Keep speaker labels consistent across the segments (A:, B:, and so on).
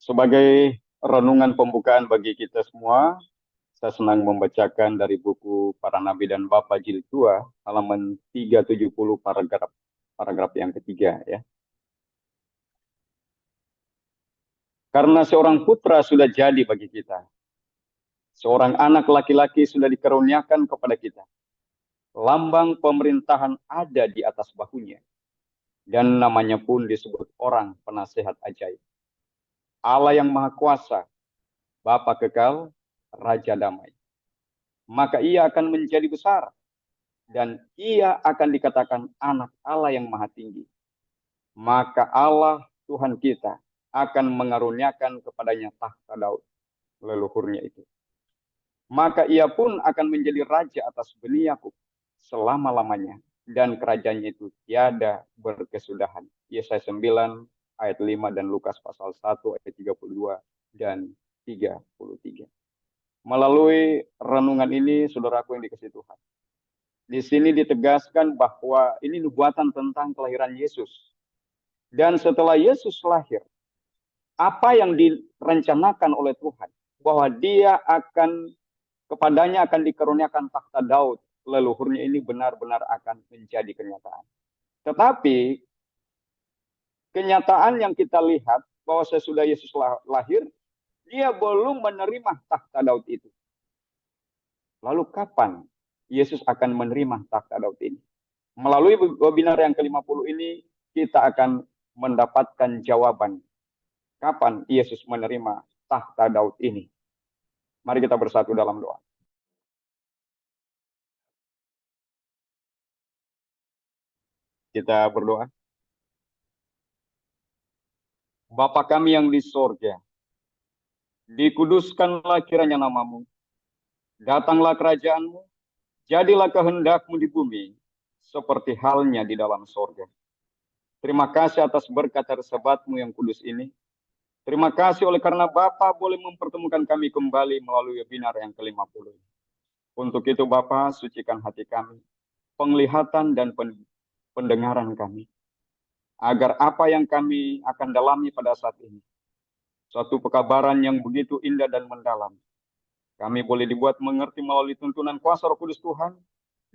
A: Sebagai renungan pembukaan bagi kita semua, saya senang membacakan dari buku Para Nabi dan Bapa Jilid 2, halaman 370 paragraf paragraf yang ketiga ya. Karena seorang putra sudah jadi bagi kita, seorang anak laki-laki sudah dikaruniakan kepada kita. Lambang pemerintahan ada di atas bahunya, dan namanya pun disebut orang penasehat ajaib. Allah yang Maha Kuasa, Bapa kekal, Raja damai. Maka ia akan menjadi besar, dan ia akan dikatakan anak Allah yang Maha Tinggi. Maka Allah Tuhan kita akan mengaruniakan kepadanya tahta Daud, leluhurnya itu. Maka ia pun akan menjadi raja atas Bani Yakub selama-lamanya, dan kerajaannya itu tiada berkesudahan. Yesaya 9 ayat 5 dan Lukas pasal 1 ayat 32 dan 33. Melalui renungan ini, saudaraku yang dikasihi Tuhan, di sini ditegaskan bahwa ini nubuatan tentang kelahiran Yesus. Dan setelah Yesus lahir, apa yang direncanakan oleh Tuhan, bahwa kepadanya akan dikaruniakan tahta Daud, leluhurnya ini benar-benar akan menjadi kenyataan. Tetapi kenyataan yang kita lihat bahwa sesudah Yesus lahir, dia belum menerima tahta Daud itu. Lalu kapan Yesus akan menerima tahta Daud ini? Melalui webinar yang ke-50 ini, kita akan mendapatkan jawaban kapan Yesus menerima tahta Daud ini. Mari kita bersatu dalam doa. Kita berdoa. Bapa kami yang di sorga, dikuduskanlah kiranya namamu, datanglah kerajaanmu, jadilah kehendakmu di bumi, seperti halnya di dalam sorga. Terima kasih atas berkat sahabatmu yang kudus ini. Terima kasih oleh karena Bapa boleh mempertemukan kami kembali melalui webinar yang ke-50. Untuk itu Bapa, sucikan hati kami, penglihatan dan pendengaran kami, agar apa yang kami akan dalami pada saat ini, suatu pekabaran yang begitu indah dan mendalam, kami boleh dibuat mengerti melalui tuntunan kuasa Roh Kudus Tuhan,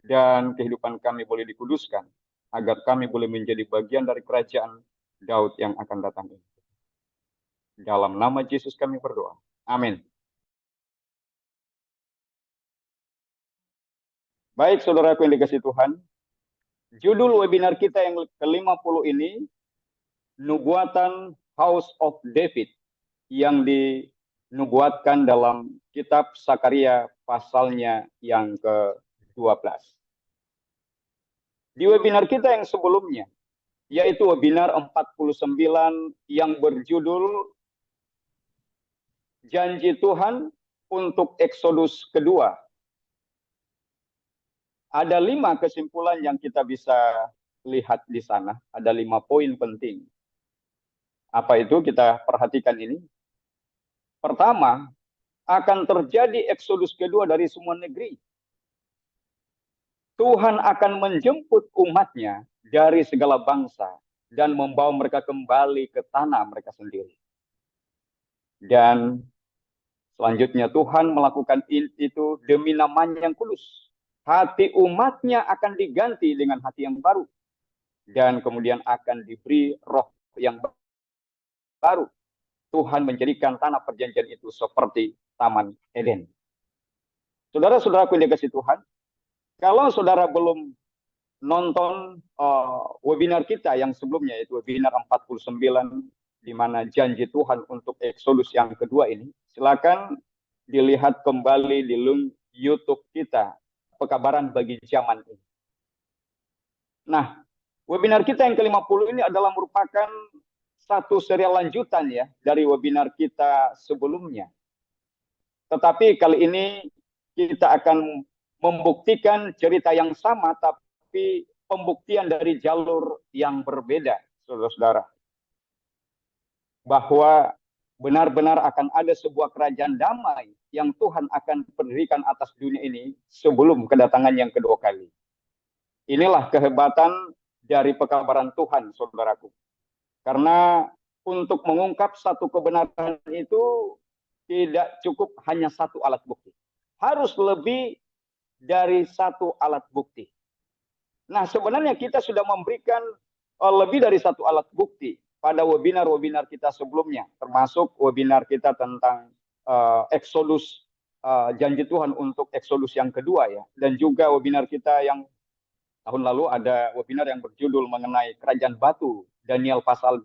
A: dan kehidupan kami boleh dikuduskan, agar kami boleh menjadi bagian dari kerajaan Daud yang akan datang ini. Dalam nama Yesus kami berdoa. Amin. Baik, saudaraku yang dikasihi Tuhan, judul webinar kita yang ke-50 ini, Nubuatan House of David, yang dinubuatkan dalam kitab Sakaria pasalnya yang ke-12. Di webinar kita yang sebelumnya, yaitu webinar 49 yang berjudul Janji Tuhan untuk Eksodus kedua. Ada 5 kesimpulan yang kita bisa lihat di sana. Ada 5 poin penting. Apa itu? Kita perhatikan ini. Pertama, akan terjadi Eksodus kedua dari semua negeri. Tuhan akan menjemput umatnya dari segala bangsa dan membawa mereka kembali ke tanah mereka sendiri. Dan selanjutnya Tuhan melakukan itu demi namanya yang kudus. Hati umatnya akan diganti dengan hati yang baru. Dan kemudian akan diberi roh yang baru. Tuhan menjadikan tanah perjanjian itu seperti Taman Eden. Saudara-saudaraku yang dikasihi Tuhan, kalau saudara belum nonton webinar kita yang sebelumnya, yaitu webinar 49, di mana janji Tuhan untuk Eksodus yang kedua ini, silakan dilihat kembali di link YouTube kita, Pekabaran bagi Zaman ini. Nah, webinar kita yang ke-50 ini adalah merupakan satu serial lanjutan ya dari webinar kita sebelumnya. Tetapi kali ini kita akan membuktikan cerita yang sama, tapi pembuktian dari jalur yang berbeda, saudara-saudara. Bahwa benar-benar akan ada sebuah kerajaan damai yang Tuhan akan berikan atas dunia ini sebelum kedatangan yang kedua kali. Inilah kehebatan dari pekabaran Tuhan, saudaraku. Karena untuk mengungkap satu kebenaran itu tidak cukup hanya satu alat bukti. Harus lebih dari satu alat bukti. Nah, sebenarnya kita sudah memberikan lebih dari satu alat bukti pada webinar-webinar kita sebelumnya, termasuk webinar kita tentang Exodus, janji Tuhan untuk Exodus yang kedua ya, dan juga webinar kita yang tahun lalu ada webinar yang berjudul mengenai kerajaan batu, Daniel pasal 2.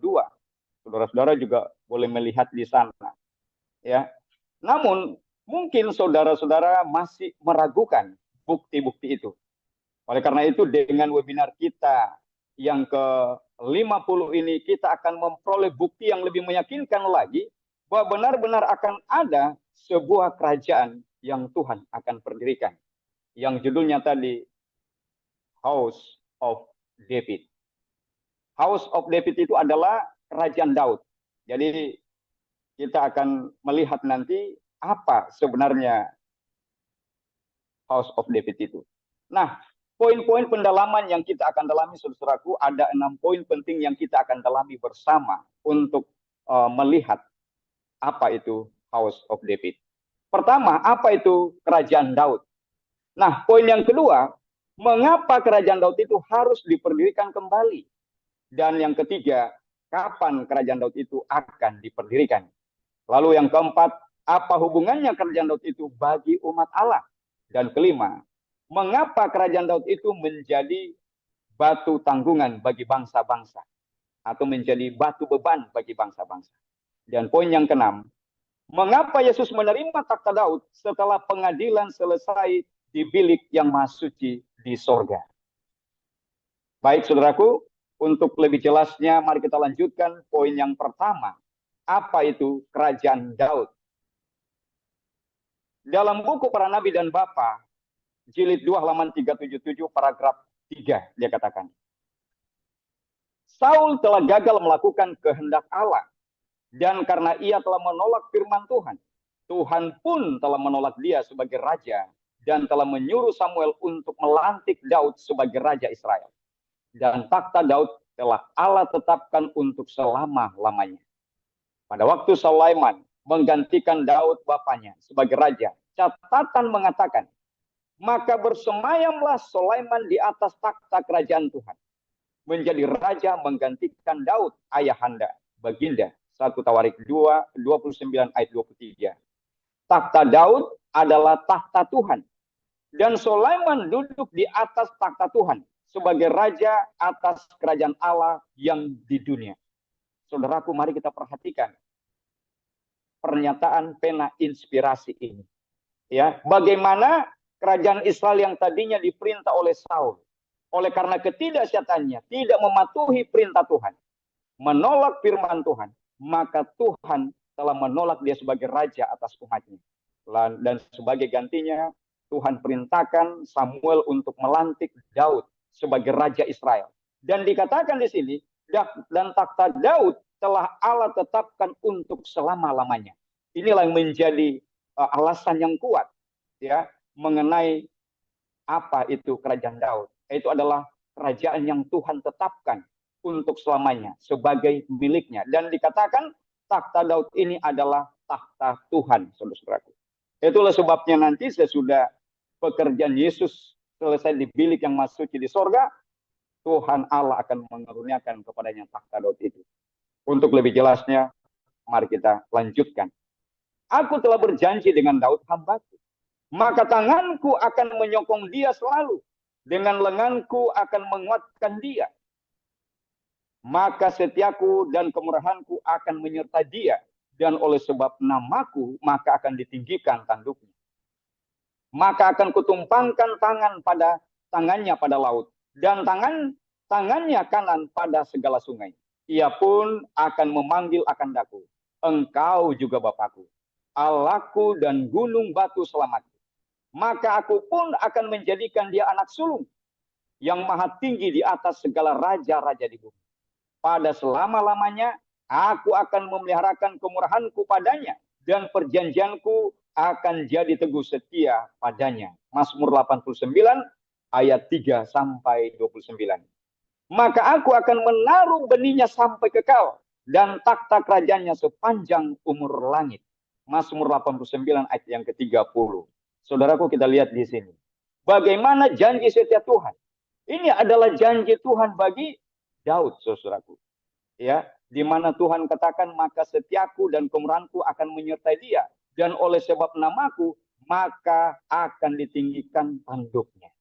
A: Saudara-saudara juga boleh melihat di sana ya. Namun mungkin saudara-saudara masih meragukan bukti-bukti itu. Oleh karena itu dengan webinar kita yang ke-50 ini kita akan memperoleh bukti yang lebih meyakinkan lagi bahwa benar-benar akan ada sebuah kerajaan yang Tuhan akan pendirikan. Yang judulnya tadi House of David. House of David itu adalah kerajaan Daud. Jadi kita akan melihat nanti apa sebenarnya House of David itu. Nah, poin-poin pendalaman yang kita akan dalami, saudaraku, ada 6 poin penting yang kita akan dalami bersama untuk melihat apa itu House of David. Pertama, apa itu kerajaan Daud? Nah, poin yang kedua, mengapa kerajaan Daud itu harus diperdirikan kembali? Dan yang ketiga, kapan kerajaan Daud itu akan diperdirikan? Lalu yang keempat, apa hubungannya kerajaan Daud itu bagi umat Allah? Dan kelima, mengapa kerajaan Daud itu menjadi batu tanggungan bagi bangsa-bangsa atau menjadi batu beban bagi bangsa-bangsa? Dan poin yang keenam, mengapa Yesus menerima takhta Daud setelah pengadilan selesai di bilik yang maha suci di sorga? Baik saudaraku, untuk lebih jelasnya mari kita lanjutkan poin yang pertama. Apa itu kerajaan Daud? Dalam buku Para Nabi dan Bapa, jilid 2 halaman 377 paragraf 3 dia katakan, Saul telah gagal melakukan kehendak Allah, dan karena ia telah menolak firman Tuhan, Tuhan pun telah menolak dia sebagai raja dan telah menyuruh Samuel untuk melantik Daud sebagai raja Israel. Dan takhta Daud telah Allah tetapkan untuk selama-lamanya. Pada waktu Sulaiman menggantikan Daud bapaknya sebagai raja, catatan mengatakan, maka bersemayamlah Sulaiman di atas takhta kerajaan Tuhan, menjadi raja menggantikan Daud ayahanda, baginda. 1 Tawarik 2, 29 ayat 23. Takhta Daud adalah takhta Tuhan. Dan Sulaiman duduk di atas takhta Tuhan sebagai raja atas kerajaan Allah yang di dunia. Saudaraku, mari kita perhatikan pernyataan pena inspirasi ini. Ya, bagaimana kerajaan Israel yang tadinya diperintah oleh Saul, oleh karena ketidaksiatannya, tidak mematuhi perintah Tuhan, menolak firman Tuhan, maka Tuhan telah menolak dia sebagai raja atas umatnya. Dan sebagai gantinya, Tuhan perintahkan Samuel untuk melantik Daud sebagai raja Israel. Dan dikatakan di sini, dan takhta Daud telah Allah tetapkan untuk selama-lamanya. Inilah yang menjadi alasan yang kuat ya mengenai apa itu kerajaan Daud. Itu adalah kerajaan yang Tuhan tetapkan untuk selamanya sebagai miliknya. Dan dikatakan takhta Daud ini adalah takhta Tuhan, saudara-saudaraku. Itulah sebabnya nanti sesudah pekerjaan Yesus selesai di bilik yang maha suci di sorga, Tuhan Allah akan mengaruniakan kepadanya takhta Daud itu. Untuk lebih jelasnya, mari kita lanjutkan. Aku telah berjanji dengan Daud hambaku, maka tanganku akan menyokong dia selalu, dengan lenganku akan menguatkan dia. Maka setiaku dan kemurahanku akan menyertai dia, dan oleh sebab namaku maka akan ditinggikan tanduknya. Maka akan kutumpangkan tangannya pada laut, dan tangannya kanan pada segala sungai. Ia pun akan memanggil akan daku, engkau juga Bapakku, Allahku dan gunung batu selamatku. Maka aku pun akan menjadikan dia anak sulung, yang maha tinggi di atas segala raja-raja di bumi. Pada selama-lamanya aku akan memeliharakan kemurahanku padanya, dan perjanjianku akan jadi teguh setia padanya. Mazmur 89 ayat 3 sampai 29. Maka aku akan menaruh benihnya sampai kekal, dan takhta kerajaannya sepanjang umur langit. Mazmur 89 ayat yang ke-30. Saudaraku, kita lihat di sini. Bagaimana janji setia Tuhan. Ini adalah janji Tuhan bagi Daud, saudaraku. Ya, di mana Tuhan katakan, maka setiaku dan kemurahanku akan menyertai dia. Dan oleh sebab namaku, maka akan ditinggikan tanduknya.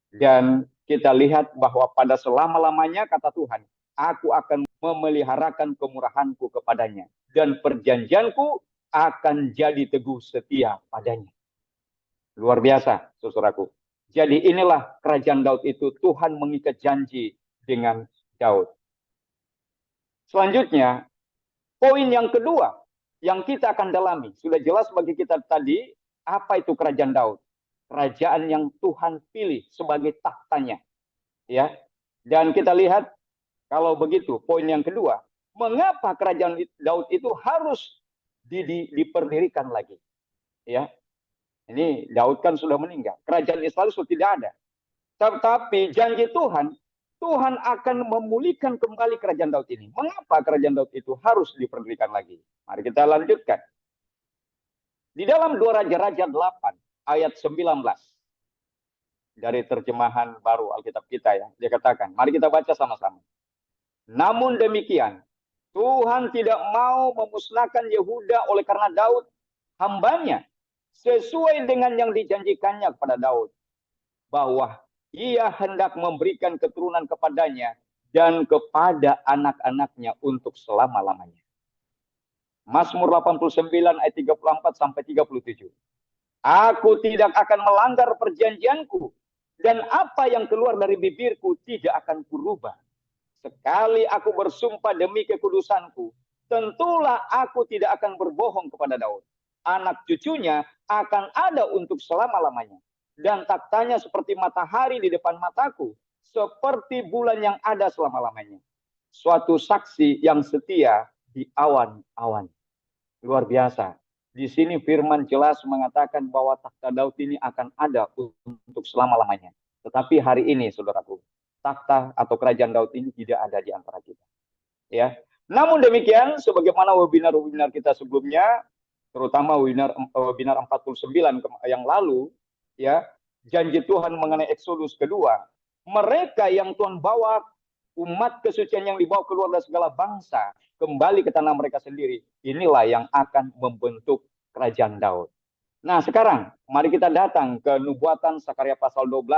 A: Dan kita lihat bahwa pada selama-lamanya, kata Tuhan, aku akan memeliharakan kemurahanku kepadanya. Dan perjanjianku akan jadi teguh setia padanya. Luar biasa, saudaraku. Jadi inilah kerajaan Daud itu, Tuhan mengikat janji dengan Daud. Selanjutnya, poin yang kedua yang kita akan dalami. Sudah jelas bagi kita tadi, apa itu kerajaan Daud? Kerajaan yang Tuhan pilih sebagai tahtanya. Ya. Dan kita lihat, kalau begitu, poin yang kedua, mengapa kerajaan Daud itu harus diperdirikan lagi? Ya. Ini Daud kan sudah meninggal. Kerajaan Israel sudah tidak ada. Tetapi janji Tuhan, Tuhan akan memulihkan kembali kerajaan Daud ini. Mengapa kerajaan Daud itu harus diperdirikan lagi? Mari kita lanjutkan. Di dalam 2 Raja-Raja 8 ayat 19. Dari terjemahan baru Alkitab kita ya. Dia katakan, mari kita baca sama-sama. Namun demikian, Tuhan tidak mau memusnahkan Yehuda oleh karena Daud, hambanya, sesuai dengan yang dijanjikannya kepada Daud, bahwa ia hendak memberikan keturunan kepadanya dan kepada anak-anaknya untuk selama-lamanya. Mazmur 89 ayat 34 sampai 37. Aku tidak akan melanggar perjanjianku, dan apa yang keluar dari bibirku tidak akan kurubah. Sekali aku bersumpah demi kekudusanku, tentulah aku tidak akan berbohong kepada Daud. Anak cucunya akan ada untuk selama-lamanya. Dan taktanya seperti matahari di depan mataku, seperti bulan yang ada selama-lamanya. Suatu saksi yang setia di awan-awan. Luar biasa. Di sini firman jelas mengatakan bahwa takhta Daud ini akan ada untuk selama-lamanya. Tetapi hari ini, saudaraku, takhta atau kerajaan Daud ini tidak ada di antara kita. Ya. Namun demikian, sebagaimana webinar-webinar kita sebelumnya, terutama webinar 49 yang lalu, ya, janji Tuhan mengenai Exodus kedua, mereka yang Tuhan bawa, umat kesucian yang dibawa keluar dari segala bangsa, kembali ke tanah mereka sendiri, inilah yang akan membentuk kerajaan Daud. Nah sekarang, mari kita datang ke nubuatan Sakaria pasal 12,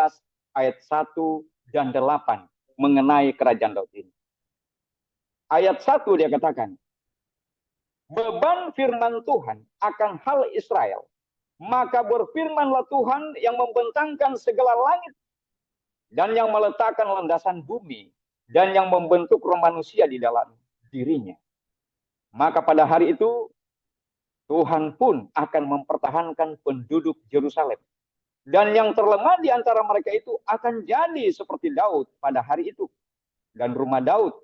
A: ayat 1 dan 8, mengenai kerajaan Daud ini. Ayat 1 dia katakan, beban firman Tuhan akan hal Israel, maka berfirmanlah Tuhan yang membentangkan segala langit dan yang meletakkan landasan bumi dan yang membentuk roh manusia di dalam dirinya. Maka pada hari itu Tuhan pun akan mempertahankan penduduk Yerusalem. Dan yang terlemah di antara mereka itu akan jadi seperti Daud pada hari itu. Dan rumah Daud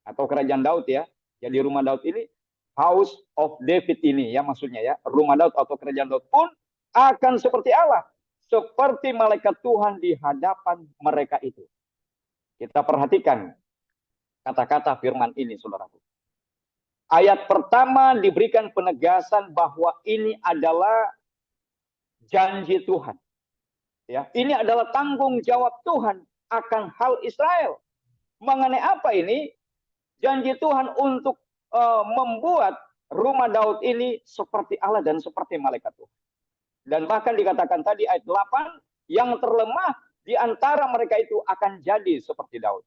A: atau kerajaan Daud ya. Jadi rumah Daud ini, House of David ini ya maksudnya ya. Rumah Daud atau kerajaan Daud pun akan seperti Allah. Seperti malaikat Tuhan di hadapan mereka itu. Kita perhatikan kata-kata firman ini, saudaraku. Ayat pertama diberikan penegasan bahwa ini adalah janji Tuhan. Ya, ini adalah tanggung jawab Tuhan akan hal Israel. Mengenai apa ini? Janji Tuhan untuk membuat rumah Daud ini seperti Allah dan seperti malaikat Tuhan. Dan bahkan dikatakan tadi ayat 8, yang terlemah di antara mereka itu akan jadi seperti Daud.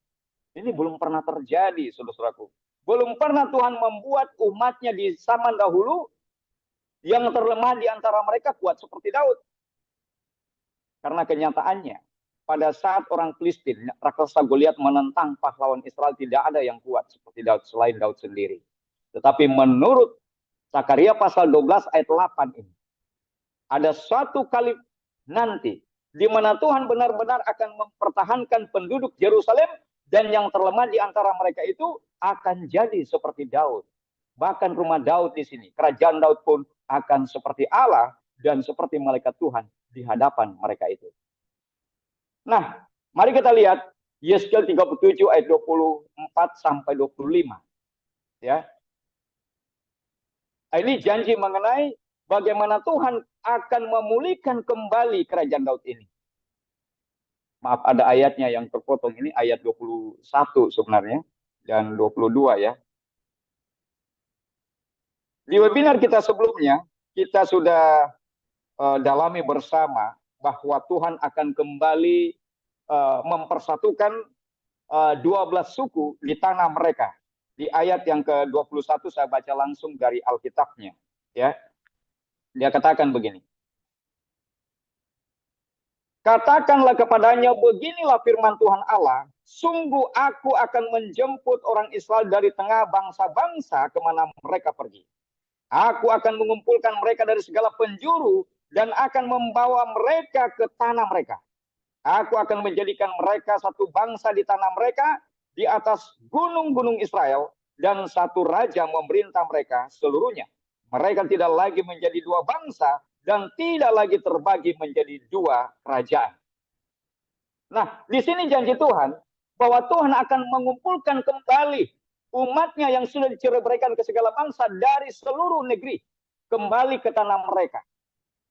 A: Ini belum pernah terjadi, saudara-saudaraku. Belum pernah Tuhan membuat umatnya di zaman dahulu yang terlemah di antara mereka kuat seperti Daud. Karena kenyataannya, pada saat orang Filistin, raksasa Goliat menentang pahlawan Israel, tidak ada yang kuat seperti Daud selain Daud sendiri. Tetapi menurut Sakaria pasal 12 ayat 8 ini, ada suatu kali nanti di mana Tuhan benar-benar akan mempertahankan penduduk Yerusalem dan yang terlemah di antara mereka itu akan jadi seperti Daud. Bahkan rumah Daud di sini, kerajaan Daud pun akan seperti Allah dan seperti malaikat Tuhan di hadapan mereka itu. Nah, mari kita lihat Yeskel 37 ayat 24 sampai 25. Ya, ini janji mengenai bagaimana Tuhan akan memulihkan kembali kerajaan Daud ini. Maaf, ada ayatnya yang terpotong, ini ayat 21 sebenarnya dan 22 ya. Di webinar kita sebelumnya, kita sudah dalami bersama bahwa Tuhan akan kembali mempersatukan 12 suku di tanah mereka. Di ayat yang ke-21 saya baca langsung dari Alkitabnya. Ya, dia katakan begini. Katakanlah kepadanya, beginilah firman Tuhan Allah, sungguh aku akan menjemput orang Israel dari tengah bangsa-bangsa kemana mereka pergi. Aku akan mengumpulkan mereka dari segala penjuru dan akan membawa mereka ke tanah mereka. Aku akan menjadikan mereka satu bangsa di tanah mereka, di atas gunung-gunung Israel, dan satu raja memerintah mereka seluruhnya. Mereka tidak lagi menjadi dua bangsa, dan tidak lagi terbagi menjadi dua kerajaan. Nah, di sini janji Tuhan, bahwa Tuhan akan mengumpulkan kembali umatnya yang sudah diceraikan ke segala bangsa dari seluruh negeri, kembali ke tanah mereka.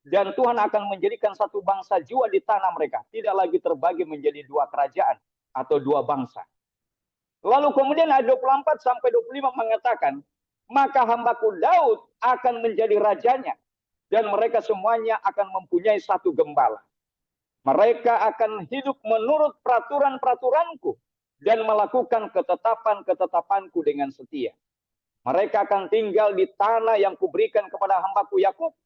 A: Dan Tuhan akan menjadikan satu bangsa jua di tanah mereka, tidak lagi terbagi menjadi dua kerajaan atau dua bangsa. Lalu kemudian ayat 24 sampai 25 mengatakan, maka hambaku Daud akan menjadi rajanya, dan mereka semuanya akan mempunyai satu gembala. Mereka akan hidup menurut peraturan-peraturanku dan melakukan ketetapan-ketetapanku dengan setia. Mereka akan tinggal di tanah yang kuberikan kepada hambaku Yakub,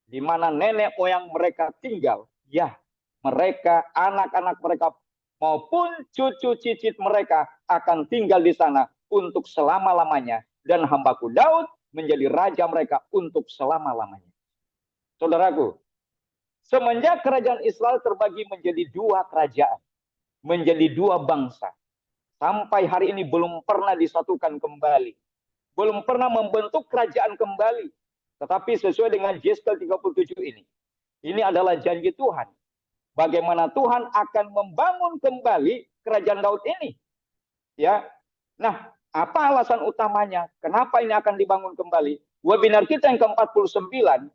A: di mana nenek moyang mereka tinggal. Ya, mereka, anak-anak mereka maupun cucu cicit mereka akan tinggal di sana untuk selama-lamanya. Dan hambaku Daud menjadi raja mereka untuk selama-lamanya. Saudaraku, semenjak kerajaan Israel terbagi menjadi dua kerajaan, menjadi dua bangsa, sampai hari ini belum pernah disatukan kembali. Belum pernah membentuk kerajaan kembali. Tetapi sesuai dengan Yeskel 37 ini adalah janji Tuhan. Bagaimana Tuhan akan membangun kembali kerajaan Daud ini. Ya. Nah, apa alasan utamanya? Kenapa ini akan dibangun kembali? Webinar kita yang ke-49,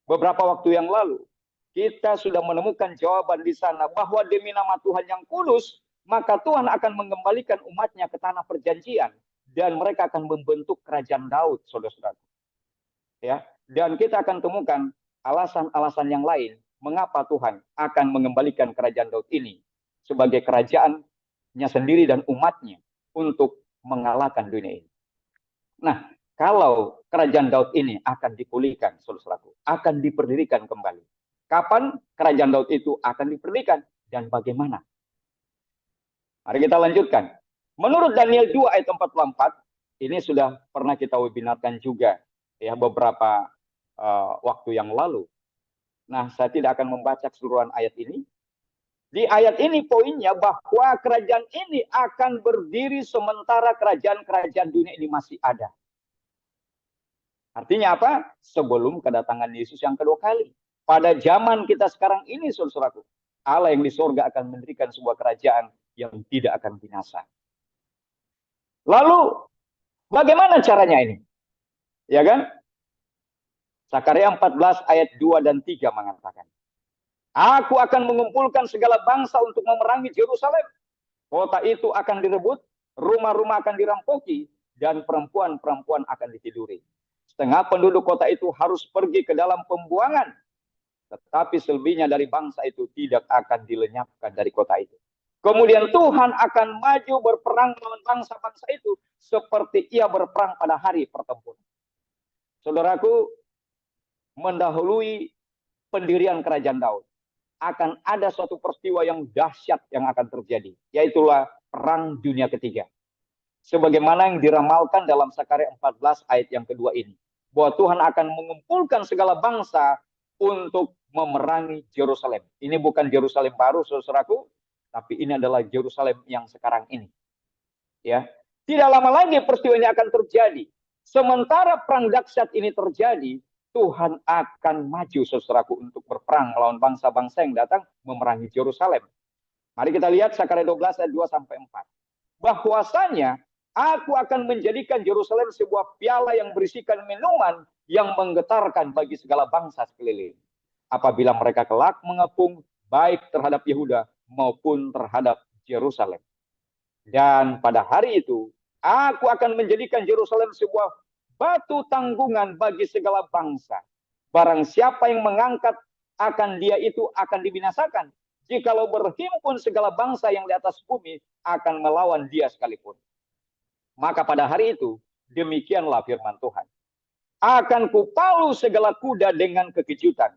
A: beberapa waktu yang lalu, kita sudah menemukan jawaban di sana bahwa demi nama Tuhan yang kudus, maka Tuhan akan mengembalikan umatnya ke tanah perjanjian dan mereka akan membentuk kerajaan Daud, saudara-saudara. Ya, dan kita akan temukan alasan-alasan yang lain mengapa Tuhan akan mengembalikan kerajaan Daud ini sebagai kerajaannya sendiri dan umatnya untuk mengalahkan dunia ini. Nah, kalau kerajaan Daud ini akan dipulihkan, saudaraku, akan diperdirikan kembali. Kapan kerajaan Daud itu akan diperdirikan dan bagaimana? Mari kita lanjutkan. Menurut Daniel 2 ayat 44, ini sudah pernah kita webinarkan juga ya beberapa waktu yang lalu. Nah, saya tidak akan membaca keseluruhan ayat ini. Di ayat ini poinnya bahwa kerajaan ini akan berdiri sementara kerajaan-kerajaan dunia ini masih ada. Artinya apa? Sebelum kedatangan Yesus yang kedua kali. Pada zaman kita sekarang ini, saudaraku, Allah yang di surga akan mendirikan sebuah kerajaan yang tidak akan binasa. Lalu, bagaimana caranya ini? Ya kan? Zakaria 14 ayat 2 dan 3 mengatakan, aku akan mengumpulkan segala bangsa untuk memerangi Yerusalem. Kota itu akan direbut, rumah-rumah akan dirampoki, dan perempuan-perempuan akan ditiduri. Setengah penduduk kota itu harus pergi ke dalam pembuangan, tetapi selebihnya dari bangsa itu tidak akan dilenyapkan dari kota itu. Kemudian Tuhan akan maju berperang melawan bangsa-bangsa itu seperti ia berperang pada hari pertempuran. Saudaraku, mendahului pendirian kerajaan Daud, akan ada suatu peristiwa yang dahsyat yang akan terjadi, yaitulah perang dunia ketiga. Sebagaimana yang diramalkan dalam Zakaria 14 ayat yang kedua ini, bahwa Tuhan akan mengumpulkan segala bangsa untuk memerangi Yerusalem. Ini bukan Yerusalem baru, saudaraku, tapi ini adalah Yerusalem yang sekarang ini. Ya, tidak lama lagi peristiwa ini akan terjadi. Sementara perang dahsyat ini terjadi, Tuhan akan maju, saudaraku, untuk berperang melawan bangsa-bangsa yang datang memerangi Yerusalem. Mari kita lihat Zakaria 12 ayat 2 sampai 4. Bahwasanya Aku akan menjadikan Yerusalem sebuah piala yang berisikan minuman yang menggetarkan bagi segala bangsa sekeliling. Apabila mereka kelak mengepung baik terhadap Yehuda maupun terhadap Yerusalem. Dan pada hari itu, aku akan menjadikan Yerusalem sebuah batu tanggungan bagi segala bangsa. Barang siapa yang mengangkat akan dia itu akan dibinasakan. Jikalau berhimpun segala bangsa yang di atas bumi akan melawan dia sekalipun. Maka pada hari itu, demikianlah firman Tuhan. Akan kupalu segala kuda dengan kekejutan,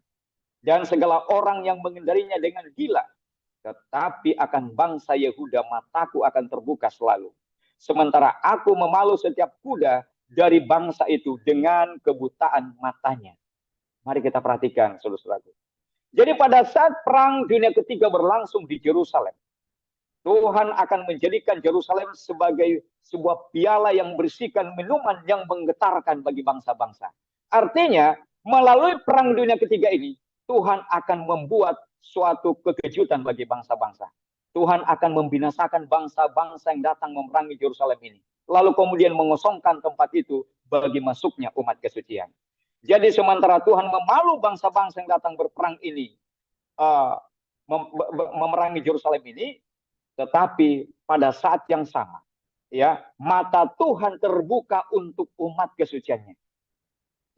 A: dan segala orang yang mengendarinya dengan gila. Tetapi akan bangsa Yehuda mataku akan terbuka selalu. Sementara aku memalu setiap kuda dari bangsa itu dengan kebutaan matanya. Mari kita perhatikan, saudara-saudaraku. Jadi pada saat perang dunia ketiga berlangsung di Yerusalem, Tuhan akan menjadikan Yerusalem sebagai sebuah piala yang berisikan minuman yang menggetarkan bagi bangsa-bangsa. Artinya, melalui perang dunia ketiga ini, Tuhan akan membuat suatu kekejutan bagi bangsa-bangsa. Tuhan akan membinasakan bangsa-bangsa yang datang memerangi Yerusalem ini. Lalu kemudian mengosongkan tempat itu bagi masuknya umat kesucian. Jadi sementara Tuhan memalu bangsa-bangsa yang datang berperang ini, memerangi Yerusalem ini, tetapi pada saat yang sama, ya, mata Tuhan terbuka untuk umat kesuciannya.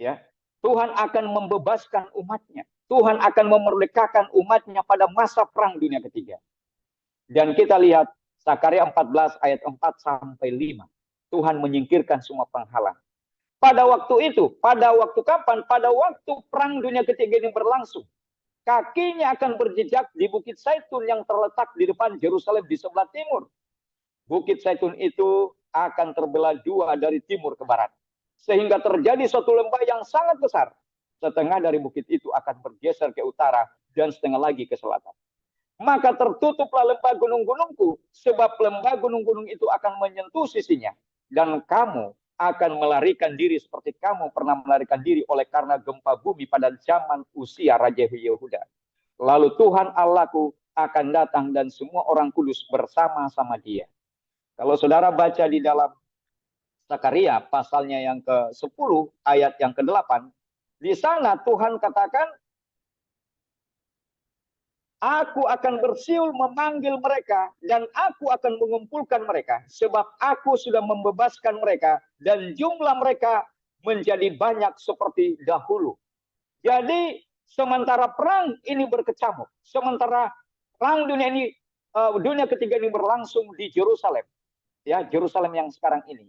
A: Ya, Tuhan akan membebaskan umatnya. Tuhan akan memerdekakan umatnya pada masa perang dunia ketiga. Dan kita lihat Zakaria 14 ayat 4 sampai 5. Tuhan menyingkirkan semua penghalang. Pada waktu itu, pada waktu kapan? Pada waktu perang dunia ketiga ini berlangsung. Kakinya akan berjejak di Bukit Zaitun yang terletak di depan Yerusalem di sebelah timur. Bukit Zaitun itu akan terbelah dua dari timur ke barat. Sehingga terjadi suatu lembah yang sangat besar. Setengah dari bukit itu akan bergeser ke utara dan setengah lagi ke selatan. Maka tertutuplah lembah gunung-gunungku, sebab lembah gunung-gunung itu akan menyentuh sisinya. Dan kamu akan melarikan diri seperti kamu pernah melarikan diri oleh karena gempa bumi pada zaman usia Raja Yehuda. Lalu Tuhan Allahku akan datang dan semua orang kudus bersama-sama dia. Kalau saudara baca di dalam Zakaria pasalnya yang ke-10 ayat yang ke-8, di sana Tuhan katakan, aku akan bersiul memanggil mereka dan aku akan mengumpulkan mereka sebab aku sudah membebaskan mereka dan jumlah mereka menjadi banyak seperti dahulu. Jadi sementara perang ini berkecamuk, sementara perang dunia ini dunia ketiga ini berlangsung di Yerusalem, ya, Yerusalem yang sekarang ini,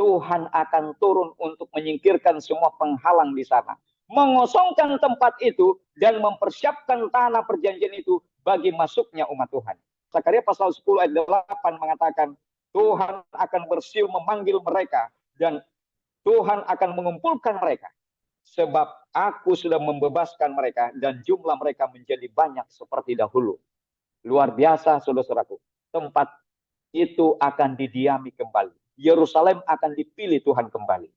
A: Tuhan akan turun untuk menyingkirkan semua penghalang di sana, mengosongkan tempat itu dan mempersiapkan tanah perjanjian itu bagi masuknya umat Tuhan. Zakaria pasal 10 ayat 8 mengatakan, Tuhan akan bersiul memanggil mereka dan Tuhan akan mengumpulkan mereka. Sebab aku sudah membebaskan mereka dan jumlah mereka menjadi banyak seperti dahulu. Luar biasa, saudara-saudaraku. Tempat itu akan didiami kembali. Yerusalem akan dipilih Tuhan kembali.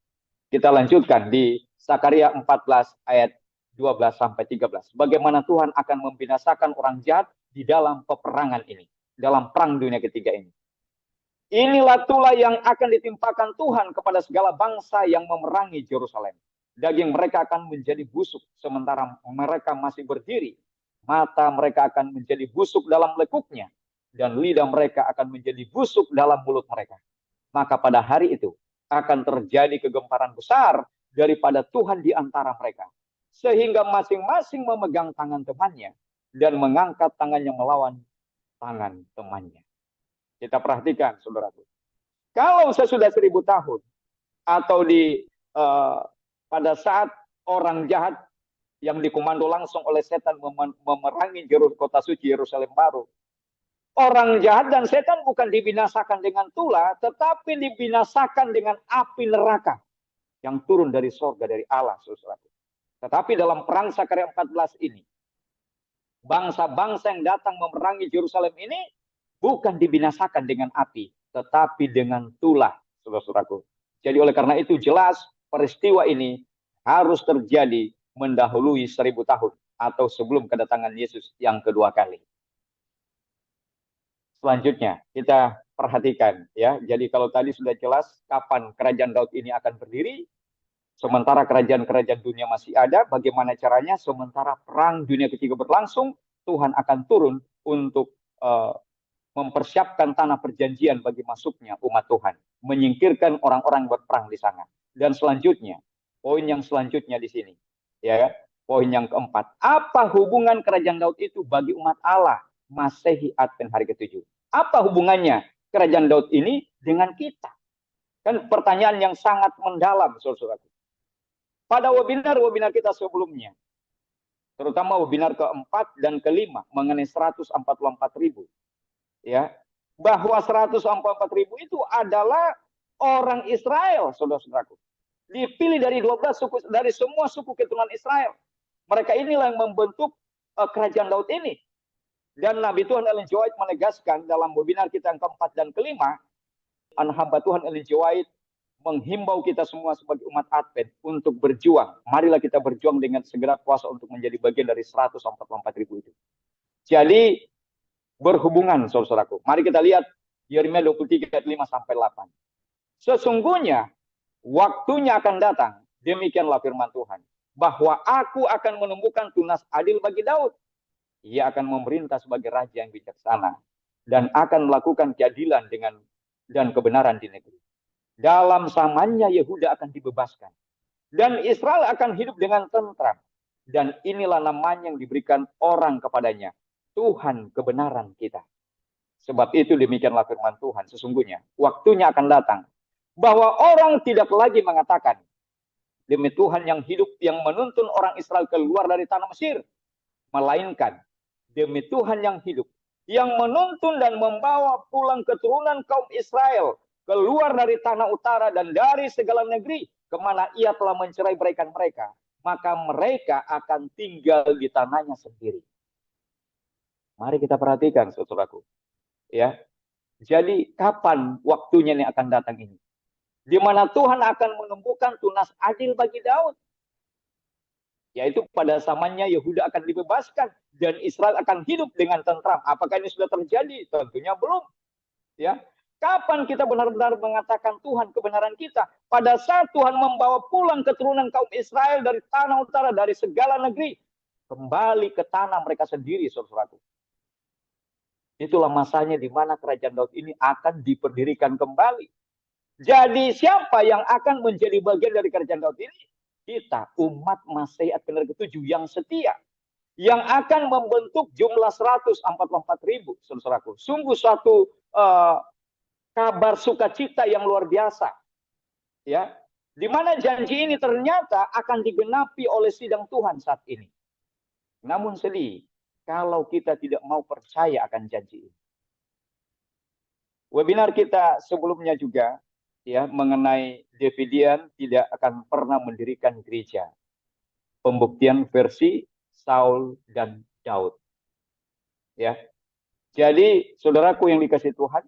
A: Kita lanjutkan di Zakaria 14 ayat 12 sampai 13. Bagaimana Tuhan akan membinasakan orang jahat di dalam peperangan ini, dalam perang dunia ketiga ini. Inilah tulah yang akan ditimpakan Tuhan kepada segala bangsa yang memerangi Yerusalem. Daging mereka akan menjadi busuk sementara mereka masih berdiri. Mata mereka akan menjadi busuk dalam lekuknya dan lidah mereka akan menjadi busuk dalam mulut mereka. Maka pada hari itu akan terjadi kegemparan besar daripada Tuhan di antara mereka. Sehingga masing-masing memegang tangan temannya dan mengangkat tangannya melawan tangan temannya. Kita perhatikan, saudaraku. Kalau sesudah 1000 tahun atau pada saat orang jahat yang dikomando langsung oleh setan memerangi kota suci Yerusalem baru, orang jahat dan setan bukan dibinasakan dengan tulah, tetapi dibinasakan dengan api neraka yang turun dari surga, dari Allah, saudaraku. Tetapi dalam perang Zakaria 14 ini, bangsa-bangsa yang datang memerangi Yerusalem ini bukan dibinasakan dengan api, tetapi dengan tulah, saudara-saudaraku. Jadi oleh karena itu jelas peristiwa ini harus terjadi mendahului 1000 tahun atau sebelum kedatangan Yesus yang kedua kali. Selanjutnya kita perhatikan ya. Jadi kalau tadi sudah jelas kapan kerajaan Daud ini akan berdiri, sementara kerajaan-kerajaan dunia masih ada, bagaimana caranya? Sementara perang dunia ketiga berlangsung, Tuhan akan turun untuk mempersiapkan tanah perjanjian bagi masuknya umat Tuhan, menyingkirkan orang-orang berperang di sana. Dan selanjutnya, poin yang selanjutnya di sini, ya, poin yang keempat, apa hubungan kerajaan Daud itu bagi umat Allah Masehi Advent hari ke-7? Apa hubungannya kerajaan Daud ini dengan kita? Kan pertanyaan yang sangat mendalam, saudara-saudaraku. Pada webinar kita sebelumnya, terutama webinar keempat dan kelima mengenai 144.000, ya, bahwa 144.000 itu adalah orang Israel, saudara-saudaraku. Dipilih dari 12 suku, dari semua suku keturunan Israel. Mereka inilah yang membentuk kerajaan Daud ini. Dan Nabi Tuhan Ellen G. White menegaskan dalam webinar kita yang keempat dan kelima, hamba Tuhan Ellen G. White menghimbau kita semua sebagai umat Advent untuk berjuang. Marilah kita berjuang dengan segera kuasa untuk menjadi bagian dari 144.000 itu. Jadi berhubungan, saudaraku. Mari kita lihat Yeremia 23 ayat 5 sampai 8. Sesungguhnya waktunya akan datang, demikianlah firman Tuhan, bahwa aku akan menumbuhkan tunas adil bagi Daud. Ia akan memerintah sebagai raja yang bijaksana dan akan melakukan keadilan dan kebenaran di negeri. Dalam zamannya Yehuda akan dibebaskan dan Israel akan hidup dengan tentram. Dan inilah namanya yang diberikan orang kepadanya, Tuhan kebenaran kita. Sebab itu demikianlah firman Tuhan, sesungguhnya waktunya akan datang bahwa orang tidak lagi mengatakan, demi Tuhan yang hidup yang menuntun orang Israel keluar dari tanah Mesir, melainkan demi Tuhan yang hidup yang menuntun dan membawa pulang keturunan kaum Israel keluar dari tanah utara dan dari segala negeri kemana ia telah mencerai beraikan mereka, maka mereka akan tinggal di tanahnya sendiri. Mari kita perhatikan, saudaraku. Ya, jadi kapan waktunya yang akan datang ini? Di mana Tuhan akan menumbuhkan tunas adil bagi Daud. Yaitu pada zamannya Yehuda akan dibebaskan dan Israel akan hidup dengan tentram. Apakah ini sudah terjadi? Tentunya belum. Ya, kapan kita benar-benar mengatakan Tuhan kebenaran kita? Pada saat Tuhan membawa pulang keturunan kaum Israel dari tanah utara, dari segala negeri, kembali ke tanah mereka sendiri, saudaraku. Itulah masanya di mana kerajaan Daud ini akan diperdirikan kembali. Jadi siapa yang akan menjadi bagian dari kerajaan Daud ini? Kita, umat Masehi Advent ke-7 yang setia, yang akan membentuk jumlah 144.000, saudaraku. Sungguh suatu kabar sukacita yang luar biasa, ya, di mana janji ini ternyata akan digenapi oleh sidang Tuhan saat ini. Namun sedih kalau kita tidak mau percaya akan janji ini. Webinar kita sebelumnya juga, ya, mengenai Davidian tidak akan pernah mendirikan gereja. Pembuktian versi Saul dan Daud. Ya. Jadi, saudaraku yang dikasihi Tuhan,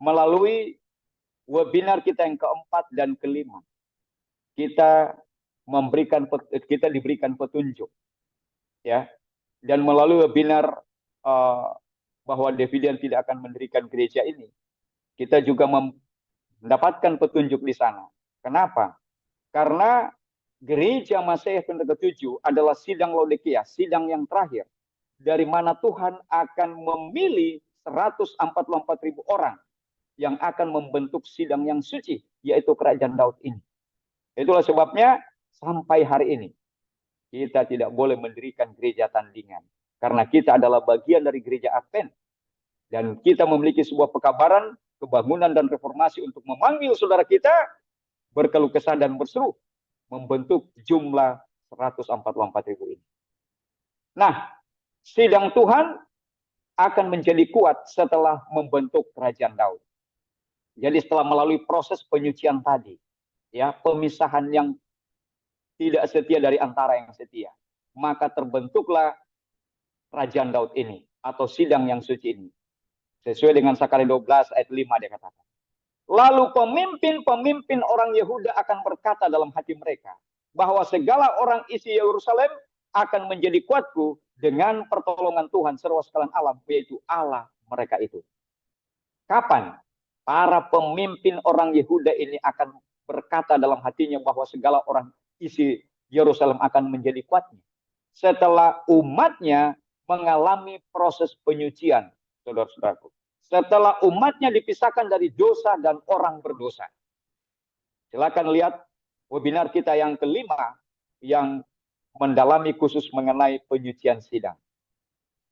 A: melalui webinar kita yang keempat dan kelima, kita diberikan petunjuk, ya. Dan melalui webinar bahwa Davidian tidak akan mendirikan gereja ini, kita juga mendapatkan petunjuk di sana. Kenapa? Karena gereja Masehi Advent ke-7 adalah sidang Laodikia, sidang yang terakhir, dari mana Tuhan akan memilih 144.000 orang yang akan membentuk sidang yang suci, yaitu kerajaan Daud ini. Itulah sebabnya sampai hari ini kita tidak boleh mendirikan gereja tandingan, karena kita adalah bagian dari gereja Advent. Dan kita memiliki sebuah pekabaran, kebangunan dan reformasi untuk memanggil saudara kita berkeluh kesah dan berseru membentuk jumlah 144.000 ini. Nah, sidang Tuhan akan menjadi kuat setelah membentuk kerajaan Daud. Jadi setelah melalui proses penyucian tadi, ya, pemisahan yang tidak setia dari antara yang setia, maka terbentuklah kerajaan Daud ini atau sidang yang suci ini. Sesuai dengan Sakaria 12 ayat 5 dia katakan. Lalu pemimpin-pemimpin orang Yehuda akan berkata dalam hati mereka bahwa segala orang isi Yerusalem akan menjadi kuatku dengan pertolongan Tuhan seluas sekalian alam, yaitu Allah mereka itu. Kapan para pemimpin orang Yehuda ini akan berkata dalam hatinya bahwa segala orang isi Yerusalem akan menjadi kuatnya? Setelah umatnya mengalami proses penyucian, saudara-saudaraku. Setelah umatnya dipisahkan dari dosa dan orang berdosa. Silakan lihat webinar kita yang kelima yang mendalami khusus mengenai penyucian sidang.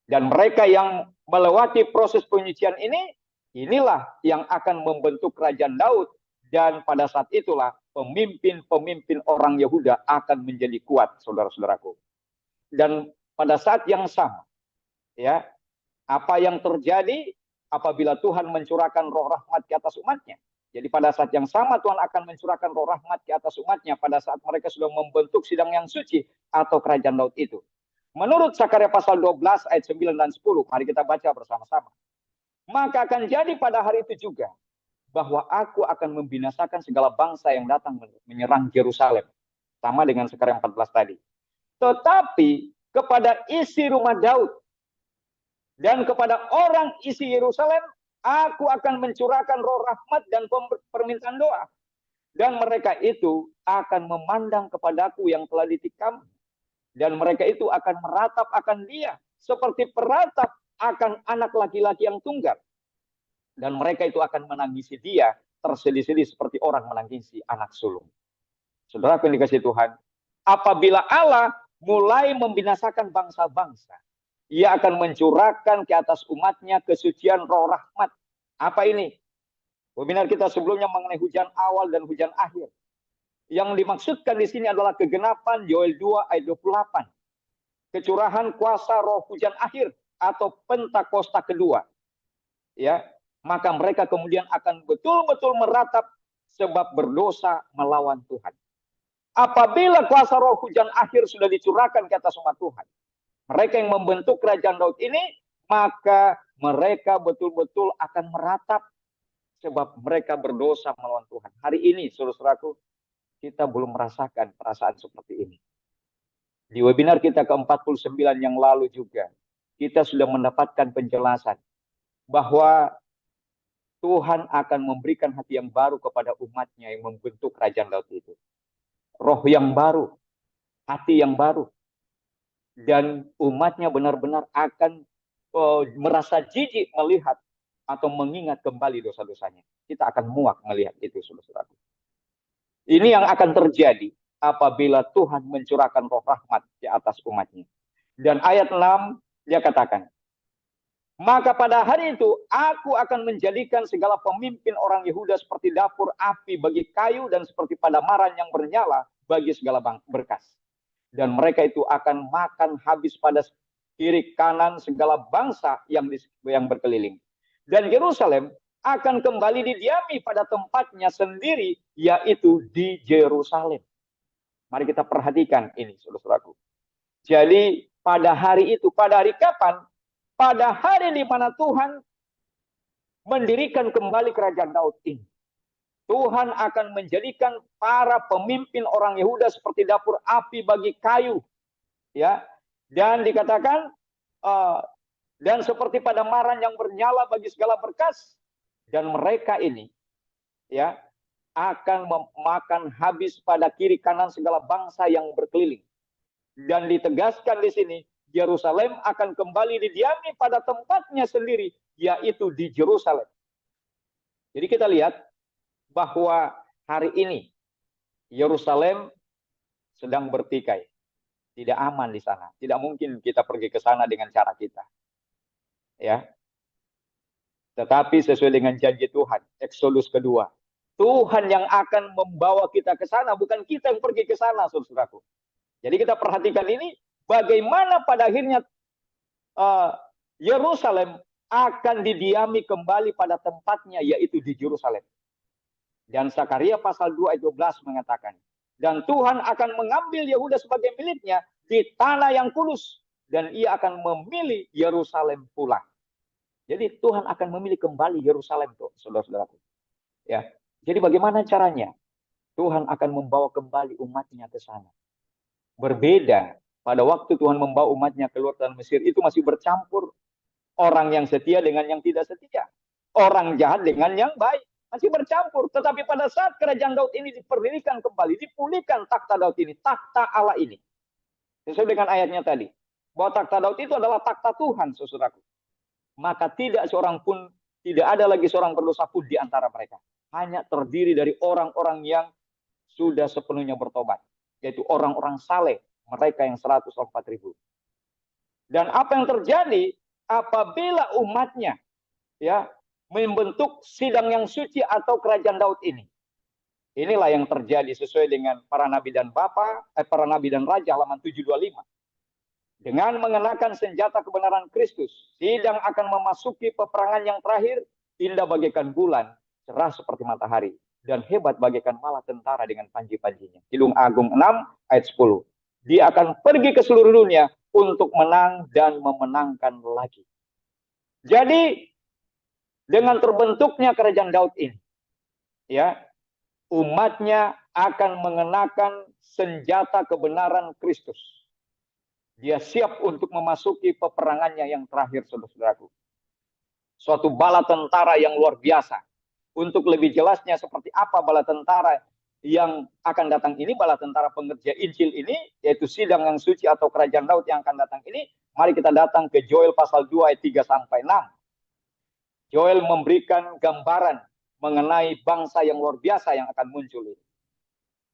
A: Dan mereka yang melewati proses penyucian ini, inilah yang akan membentuk kerajaan Daud. Dan pada saat itulah pemimpin-pemimpin orang Yehuda akan menjadi kuat, saudara-saudaraku. Dan pada saat yang sama, ya, apa yang terjadi apabila Tuhan mencurahkan roh rahmat ke atas umatnya? Jadi pada saat yang sama Tuhan akan mencurahkan roh rahmat ke atas umatnya pada saat mereka sudah membentuk sidang yang suci atau kerajaan Daud itu. Menurut Sakaria pasal 12 ayat 9 dan 10, mari kita baca bersama-sama. Maka akan jadi pada hari itu juga bahwa aku akan membinasakan segala bangsa yang datang menyerang Yerusalem. Sama dengan Sakaria 14 tadi. Tetapi kepada isi rumah Daud dan kepada orang isi Yerusalem, aku akan mencurahkan roh rahmat dan permintaan doa. Dan mereka itu akan memandang kepadaku yang telah ditikam. Dan mereka itu akan meratap akan dia seperti peratap akan anak laki-laki yang tunggal. Dan mereka itu akan menangisi dia tersedih-sedih seperti orang menangisi anak sulung. Saudara yang dikasihi Tuhan, apabila Allah mulai membinasakan bangsa-bangsa, ia akan mencurahkan ke atas umatnya kesucian roh rahmat. Apa ini? Webinar kita sebelumnya mengenai hujan awal dan hujan akhir. Yang dimaksudkan di sini adalah kegenapan Yoel 2 ayat 28. Kecurahan kuasa roh hujan akhir atau Pentakosta kedua. Ya, maka mereka kemudian akan betul-betul meratap sebab berdosa melawan Tuhan. Apabila kuasa roh hujan akhir sudah dicurahkan ke atas umat Tuhan, mereka yang membentuk kerajaan Daud ini, maka mereka betul-betul akan meratap sebab mereka berdosa melawan Tuhan. Hari ini, saudaraku, kita belum merasakan perasaan seperti ini. Di webinar kita ke-49 yang lalu juga, kita sudah mendapatkan penjelasan bahwa Tuhan akan memberikan hati yang baru kepada umatnya yang membentuk kerajaan Daud itu. Roh yang baru, hati yang baru. Dan umatnya benar-benar akan merasa jijik melihat atau mengingat kembali dosa-dosanya. Kita akan muak melihat itu, saudara-saudara. Ini yang akan terjadi apabila Tuhan mencurahkan roh rahmat di atas umatnya. Dan ayat 6 dia katakan, maka pada hari itu aku akan menjadikan segala pemimpin orang Yehuda seperti dapur api bagi kayu dan seperti padamaran yang bernyala bagi segala berkas. Dan mereka itu akan makan habis pada kiri kanan segala bangsa yang berkeliling. Dan Yerusalem akan kembali didiami pada tempatnya sendiri, yaitu di Yerusalem. Mari kita perhatikan ini, saudaraku. Jadi pada hari itu, pada hari kapan? Pada hari di mana Tuhan mendirikan kembali kerajaan Daud ini. Tuhan akan menjadikan para pemimpin orang Yehuda seperti dapur api bagi kayu, ya. Dan dikatakan dan seperti padamaran yang bernyala bagi segala berkas. Dan mereka ini, ya, akan memakan habis pada kiri kanan segala bangsa yang berkeliling. Dan ditegaskan di sini, Yerusalem akan kembali didiami pada tempatnya sendiri, yaitu di Yerusalem. Jadi kita lihat bahwa hari ini Yerusalem sedang bertikai. Tidak aman di sana. Tidak mungkin kita pergi ke sana dengan cara kita. Ya. Tetapi sesuai dengan janji Tuhan, Exodus kedua, Tuhan yang akan membawa kita ke sana, bukan kita yang pergi ke sana, saudaraku. Jadi kita perhatikan ini, bagaimana pada akhirnya Yerusalem akan didiami kembali pada tempatnya, yaitu di Yerusalem. Dan Sakaria pasal 2 ayat 12 mengatakan, dan Tuhan akan mengambil Yehuda sebagai miliknya di tanah yang kudus, dan ia akan memilih Yerusalem pula. Jadi Tuhan akan memilih kembali Yerusalem, tuh, saudara-saudaraku. Ya. Jadi bagaimana caranya? Tuhan akan membawa kembali umatnya ke sana. Berbeda pada waktu Tuhan membawa umatnya keluar dari Mesir, itu masih bercampur orang yang setia dengan yang tidak setia. orang jahat dengan yang baik. Masih bercampur. Tetapi pada saat kerajaan Daud ini diperdirikan kembali, dipulihkan takhta Daud ini, takhta Allah ini. Sesuai dengan ayatnya tadi. Bahwa takhta Daud itu adalah takhta Tuhan, saudaraku. Maka tidak seorang pun, tidak ada lagi seorang berdosa pun di antara mereka. Hanya terdiri dari orang-orang yang sudah sepenuhnya bertobat. Yaitu orang-orang saleh, mereka yang 104.000. Dan apa yang terjadi apabila umatnya ya membentuk sidang yang suci atau kerajaan Daud ini. Inilah yang terjadi sesuai dengan para nabi dan para nabi dan raja halaman 725. Dengan mengenakan senjata kebenaran Kristus, sidang akan memasuki peperangan yang terakhir, indah bagaikan bulan, cerah seperti matahari, dan hebat bagaikan bala tentara dengan panji-panjinya. Kidung Agung 6 ayat 10. Dia akan pergi ke seluruh dunia untuk menang dan memenangkan lagi. Jadi dengan terbentuknya kerajaan Daud ini, ya, umatnya akan mengenakan senjata kebenaran Kristus. Dia siap untuk memasuki peperangannya yang terakhir, saudara-saudaraku. Suatu bala tentara yang luar biasa. Untuk lebih jelasnya seperti apa bala tentara yang akan datang ini, bala tentara pengerja Injil ini, yaitu sidang yang suci atau kerajaan Daud yang akan datang ini, mari kita datang ke Joel pasal 2 ayat 3-6. Joel memberikan gambaran mengenai bangsa yang luar biasa yang akan muncul ini.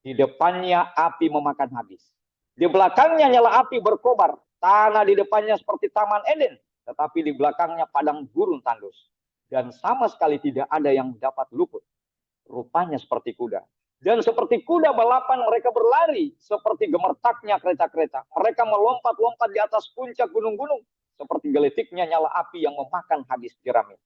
A: Di depannya api memakan habis. Di belakangnya nyala api berkobar. Tanah di depannya seperti Taman Eden. Tetapi di belakangnya padang gurun tandus. Dan sama sekali tidak ada yang dapat luput. Rupanya seperti kuda. Dan seperti kuda balapan mereka berlari. Seperti gemertaknya kereta-kereta. Mereka melompat-lompat di atas puncak gunung-gunung. Seperti geletiknya nyala api yang memakan habis jerami.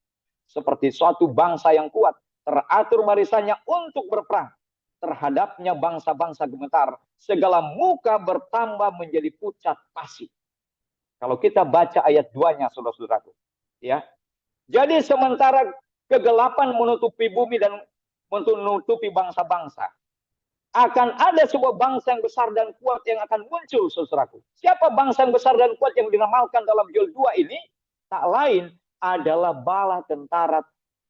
A: Seperti suatu bangsa yang kuat, teratur barisannya untuk berperang. Terhadapnya bangsa-bangsa gemetar, segala muka bertambah menjadi pucat pasi. Kalau kita baca ayat 2-nya, saudara-saudaraku, ya. Jadi sementara kegelapan menutupi bumi dan menutupi bangsa-bangsa, akan ada sebuah bangsa yang besar dan kuat yang akan muncul, saudaraku. Siapa bangsa yang besar dan kuat yang dinamalkan dalam Joel 2 ini? Tak lain adalah bala tentara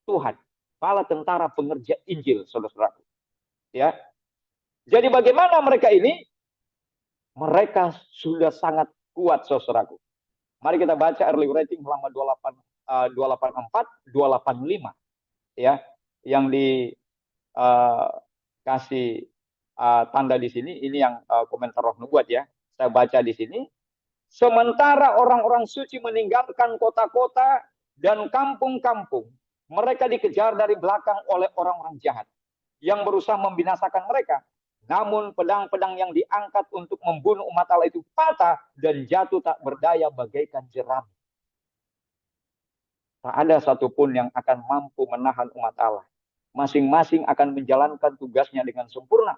A: Tuhan, bala tentara pengerja Injil, saudara-saudaraku. Ya, jadi bagaimana mereka ini? Mereka sudah sangat kuat, saudaraku. Mari kita baca early rating halaman 284-285, ya, yang dikasih tanda di sini. Ini yang komentar Roh Nubuat ya. Saya baca di sini. Sementara orang-orang suci meninggalkan kota-kota dan kampung-kampung, mereka dikejar dari belakang oleh orang-orang jahat yang berusaha membinasakan mereka. Namun pedang-pedang yang diangkat untuk membunuh umat Allah itu patah dan jatuh tak berdaya bagaikan jerami. Tak ada satupun yang akan mampu menahan umat Allah. Masing-masing akan menjalankan tugasnya dengan sempurna.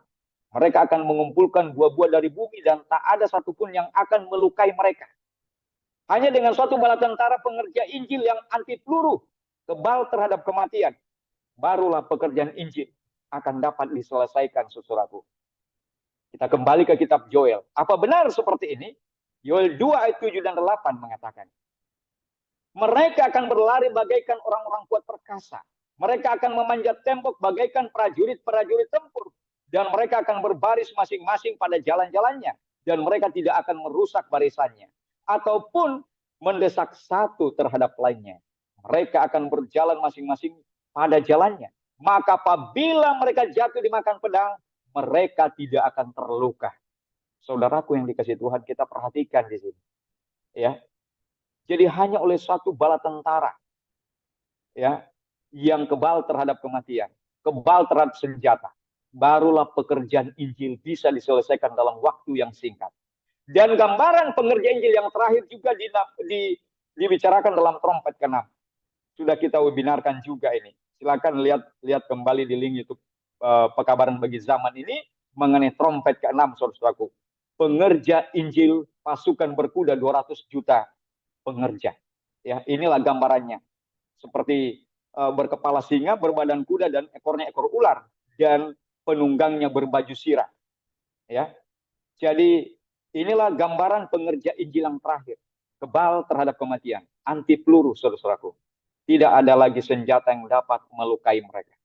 A: Mereka akan mengumpulkan buah-buah dari bumi dan tak ada satupun yang akan melukai mereka. Hanya dengan suatu bala tentara pengerja Injil yang anti peluru, kebal terhadap kematian, barulah pekerjaan Injil akan dapat diselesaikan, saudaraku. Kita kembali ke kitab Joel. Apa benar seperti ini? Joel 2 ayat 7 dan 8 mengatakan, mereka akan berlari bagaikan orang-orang kuat perkasa. Mereka akan memanjat tembok bagaikan prajurit-prajurit tempur. Dan mereka akan berbaris masing-masing pada jalan-jalannya. Dan mereka tidak akan merusak barisannya. Ataupun mendesak satu terhadap lainnya. Mereka akan berjalan masing-masing pada jalannya. Maka apabila mereka jatuh dimakan pedang, mereka tidak akan terluka. Saudaraku yang dikasihi Tuhan, kita perhatikan di sini. Ya. Jadi hanya oleh satu bala tentara, ya, yang kebal terhadap kematian, kebal terhadap senjata, barulah pekerjaan Injil bisa diselesaikan dalam waktu yang singkat. Dan gambaran pengerja Injil yang terakhir juga dibicarakan dalam trompet ke-6. Sudah kita webinarkan juga ini. Silakan lihat kembali di link YouTube Pekabaran Bagi Zaman ini mengenai trompet ke-6, saudaraku. Pengerja Injil, pasukan berkuda 200 juta pengerja. Ya, inilah gambarannya. Seperti berkepala singa, berbadan kuda, dan ekornya ekor ular, dan penunggangnya berbaju sirah. Ya, jadi inilah gambaran pengerja Injil yang terakhir, kebal terhadap kematian, anti peluru, saudaraku. Tidak ada lagi senjata yang dapat melukai mereka.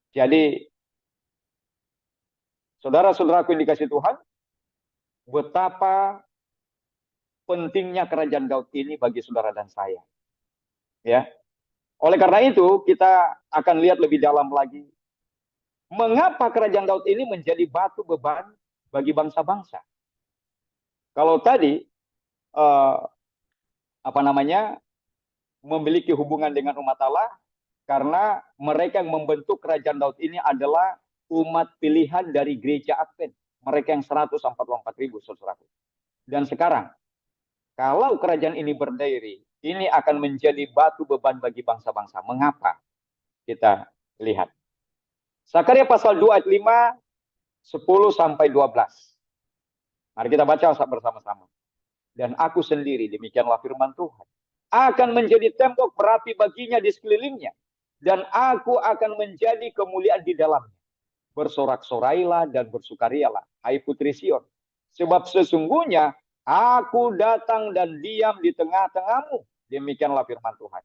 A: Jadi, saudara-saudaraku yang dikasih Tuhan, betapa pentingnya kerajaan Daud ini bagi saudara dan saya. Ya. Oleh karena itu, kita akan lihat lebih dalam lagi. Mengapa kerajaan Daud ini menjadi batu beban bagi bangsa-bangsa? Kalau tadi memiliki hubungan dengan umat Allah, karena mereka yang membentuk kerajaan Daud ini adalah umat pilihan dari gereja Advent. Mereka yang 144.000, saudaraku. Dan sekarang, kalau kerajaan ini berdiri, ini akan menjadi batu beban bagi bangsa-bangsa. Mengapa? Kita lihat. Zakaria pasal 2 ayat 5, 10 sampai 12. Mari kita baca bersama-sama. Dan aku sendiri, demikianlah firman Tuhan, akan menjadi tembok berapi baginya di sekelilingnya. Dan aku akan menjadi kemuliaan di dalamnya. Bersorak-sorailah dan bersukarialah, hai putri Sion. Sebab sesungguhnya aku datang dan diam di tengah-tengahmu. Demikianlah firman Tuhan.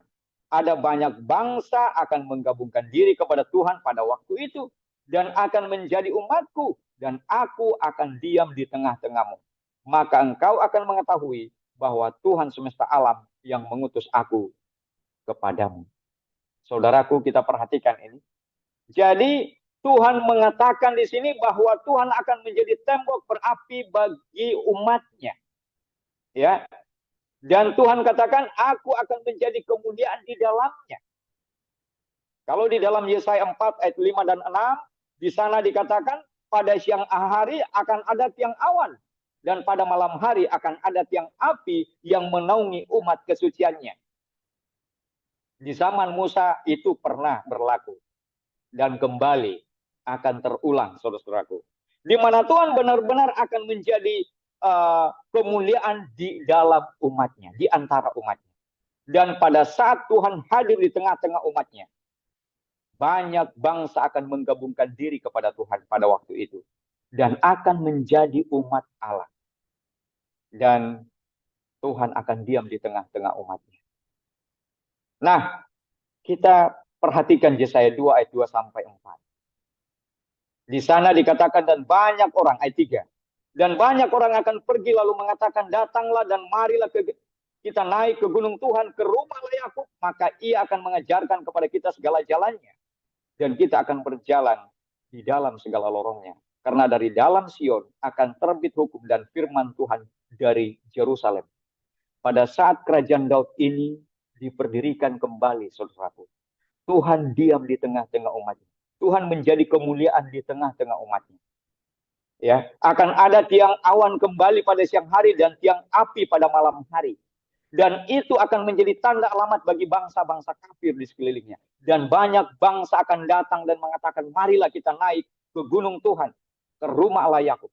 A: Ada banyak bangsa akan menggabungkan diri kepada Tuhan pada waktu itu. Dan akan menjadi umatku. Dan aku akan diam di tengah-tengahmu. Maka engkau akan mengetahui bahwa Tuhan semesta alam yang mengutus aku kepadamu. Saudaraku, kita perhatikan ini. Jadi Tuhan mengatakan di sini bahwa Tuhan akan menjadi tembok berapi bagi umatnya. Ya. Dan Tuhan katakan, aku akan menjadi kemuliaan di dalamnya. Kalau di dalam Yesaya 4 ayat 5 dan 6, di sana dikatakan, pada siang hari akan ada tiang awan. Dan pada malam hari akan ada tiang api yang menaungi umat kesuciannya. Di zaman Musa itu pernah berlaku. Dan kembali akan terulang, saudara-saudaraku. Di mana Tuhan benar-benar akan menjadi kemuliaan di dalam umatnya, di antara umatnya. Dan pada saat Tuhan hadir di tengah-tengah umatnya, banyak bangsa akan menggabungkan diri kepada Tuhan pada waktu itu. Dan akan menjadi umat Allah. Dan Tuhan akan diam di tengah-tengah umatnya. Nah, kita perhatikan Yesaya 2 ayat 2 sampai 4. Di sana dikatakan, dan banyak orang, ayat 3. Dan banyak orang akan pergi lalu mengatakan, datanglah dan marilah kita naik ke gunung Tuhan, ke rumah Yakub, maka ia akan mengajarkan kepada kita segala jalannya. Dan kita akan berjalan di dalam segala lorongnya. Karena dari dalam Sion akan terbit hukum dan firman Tuhan dari Yerusalem. Pada saat kerajaan Daud ini diperdirikan kembali, saudaraku, Tuhan diam di tengah-tengah umatnya. Tuhan menjadi kemuliaan di tengah-tengah umatnya. Ya, akan ada tiang awan kembali pada siang hari dan tiang api pada malam hari. Dan itu akan menjadi tanda alamat bagi bangsa-bangsa kafir di sekelilingnya. Dan banyak bangsa akan datang dan mengatakan, marilah kita naik ke gunung Tuhan, ke rumah Allah Yakub.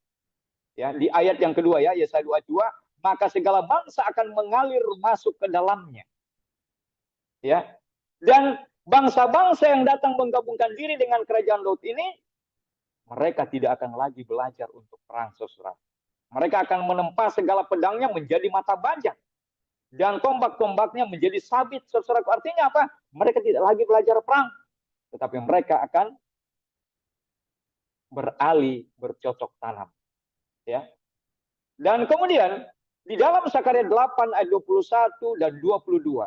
A: Ya, di ayat yang kedua ya, Yesaya 2:2, maka segala bangsa akan mengalir masuk ke dalamnya. Ya. Dan bangsa-bangsa yang datang menggabungkan diri dengan kerajaan Daud ini, mereka tidak akan lagi belajar untuk perang, saudara. Mereka akan menempa segala pedangnya menjadi mata bajak. Dan tombak-tombaknya menjadi sabit, saudara. Artinya apa? Mereka tidak lagi belajar perang. Tetapi mereka akan beralih bercocok tanam. Ya. Dan kemudian, di dalam Zakaria 8 ayat 21 dan 22,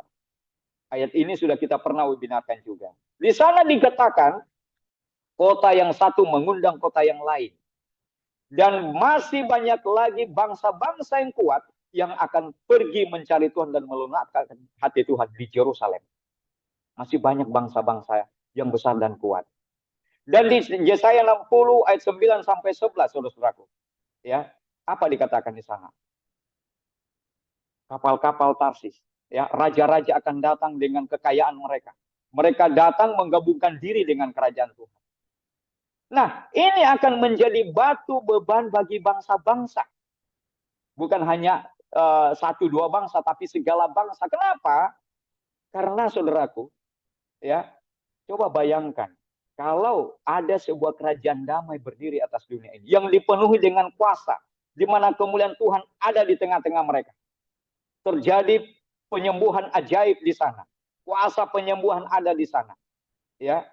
A: ayat ini sudah kita pernah webinarkan juga. Di sana dikatakan, kota yang satu mengundang kota yang lain. Dan masih banyak lagi bangsa-bangsa yang kuat yang akan pergi mencari Tuhan dan melunakkan hati Tuhan di Yerusalem. Masih banyak bangsa-bangsa yang besar dan kuat. Dan di Yesaya 60 ayat 9 sampai 11, saudara-saudaraku. Ya, apa dikatakan di sana? Kapal-kapal Tarsis, ya, raja-raja akan datang dengan kekayaan mereka. Mereka datang menggabungkan diri dengan kerajaan Tuhan. Nah, ini akan menjadi batu beban bagi bangsa-bangsa. Bukan hanya satu dua bangsa, tapi segala bangsa. Kenapa? Karena saudaraku, ya, coba bayangkan, kalau ada sebuah kerajaan damai berdiri atas dunia ini, yang dipenuhi dengan kuasa, di mana kemuliaan Tuhan ada di tengah-tengah mereka. Terjadi penyembuhan ajaib di sana. Kuasa penyembuhan ada di sana. Ya,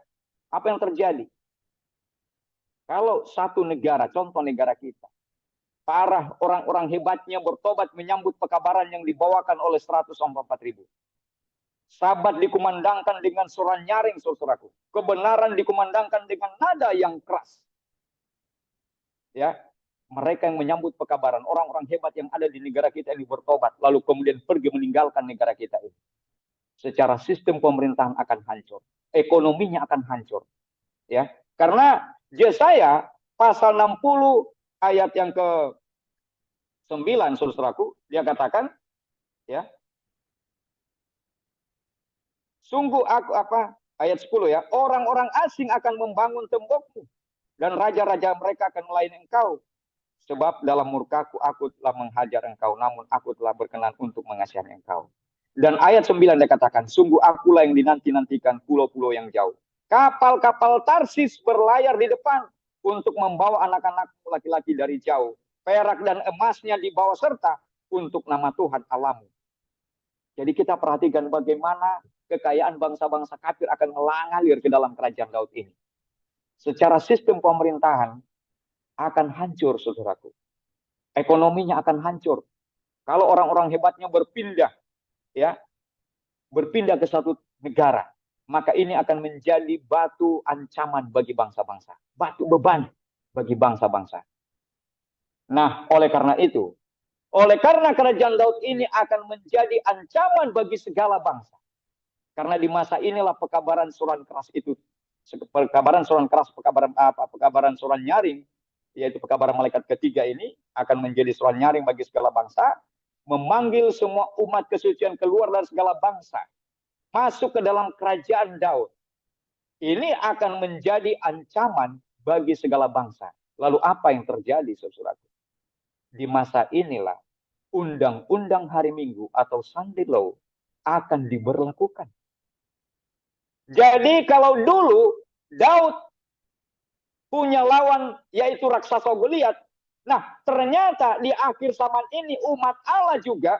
A: apa yang terjadi? Kalau satu negara, contoh negara kita, para orang-orang hebatnya bertobat menyambut pekabaran yang dibawakan oleh 144.000. Sabat dikumandangkan dengan suara nyaring, saudaraku. Kebenaran dikumandangkan dengan nada yang keras. Ya, mereka yang menyambut pekabaran, orang-orang hebat yang ada di negara kita ini bertobat, lalu kemudian pergi meninggalkan negara kita ini. Secara sistem pemerintahan akan hancur, ekonominya akan hancur. Ya, karena Yesaya pasal 60 ayat yang ke-9, saudaraku, dia katakan, ya, sungguh aku ayat 10 ya, orang-orang asing akan membangun tembokmu dan raja-raja mereka akan melayani engkau. Sebab dalam murkaku aku telah menghajar engkau, namun aku telah berkenan untuk mengasihi engkau. Dan ayat 9 dia katakan, sungguh akulah yang dinanti-nantikan pulau-pulau yang jauh. Kapal-kapal Tarsis berlayar di depan untuk membawa anak-anak laki-laki dari jauh. Perak dan emasnya dibawa serta untuk nama Tuhan Allahmu. Jadi kita perhatikan bagaimana kekayaan bangsa-bangsa kafir akan mengalir ke dalam kerajaan Daud ini. Secara sistem pemerintahan akan hancur, saudaraku. Ekonominya akan hancur. Kalau orang-orang hebatnya berpindah, ya, berpindah ke satu negara, maka ini akan menjadi batu ancaman bagi bangsa-bangsa, batu beban bagi bangsa-bangsa. Nah, oleh karena itu, oleh karena kerajaan Daud ini akan menjadi ancaman bagi segala bangsa. Karena di masa inilah pekabaran suran keras itu, pekabaran suran keras, pekabaran suran nyaring, yaitu pekabaran malaikat ketiga ini akan menjadi suran nyaring bagi segala bangsa, memanggil semua umat kesucian keluar dari segala bangsa, masuk ke dalam kerajaan Daud. Ini akan menjadi ancaman bagi segala bangsa. Lalu apa yang terjadi, saudaraku? Di masa inilah undang-undang hari Minggu atau Sunday Law akan diberlakukan. Jadi kalau dulu Daud punya lawan yaitu raksasa Goliat, nah ternyata di akhir zaman ini umat Allah juga,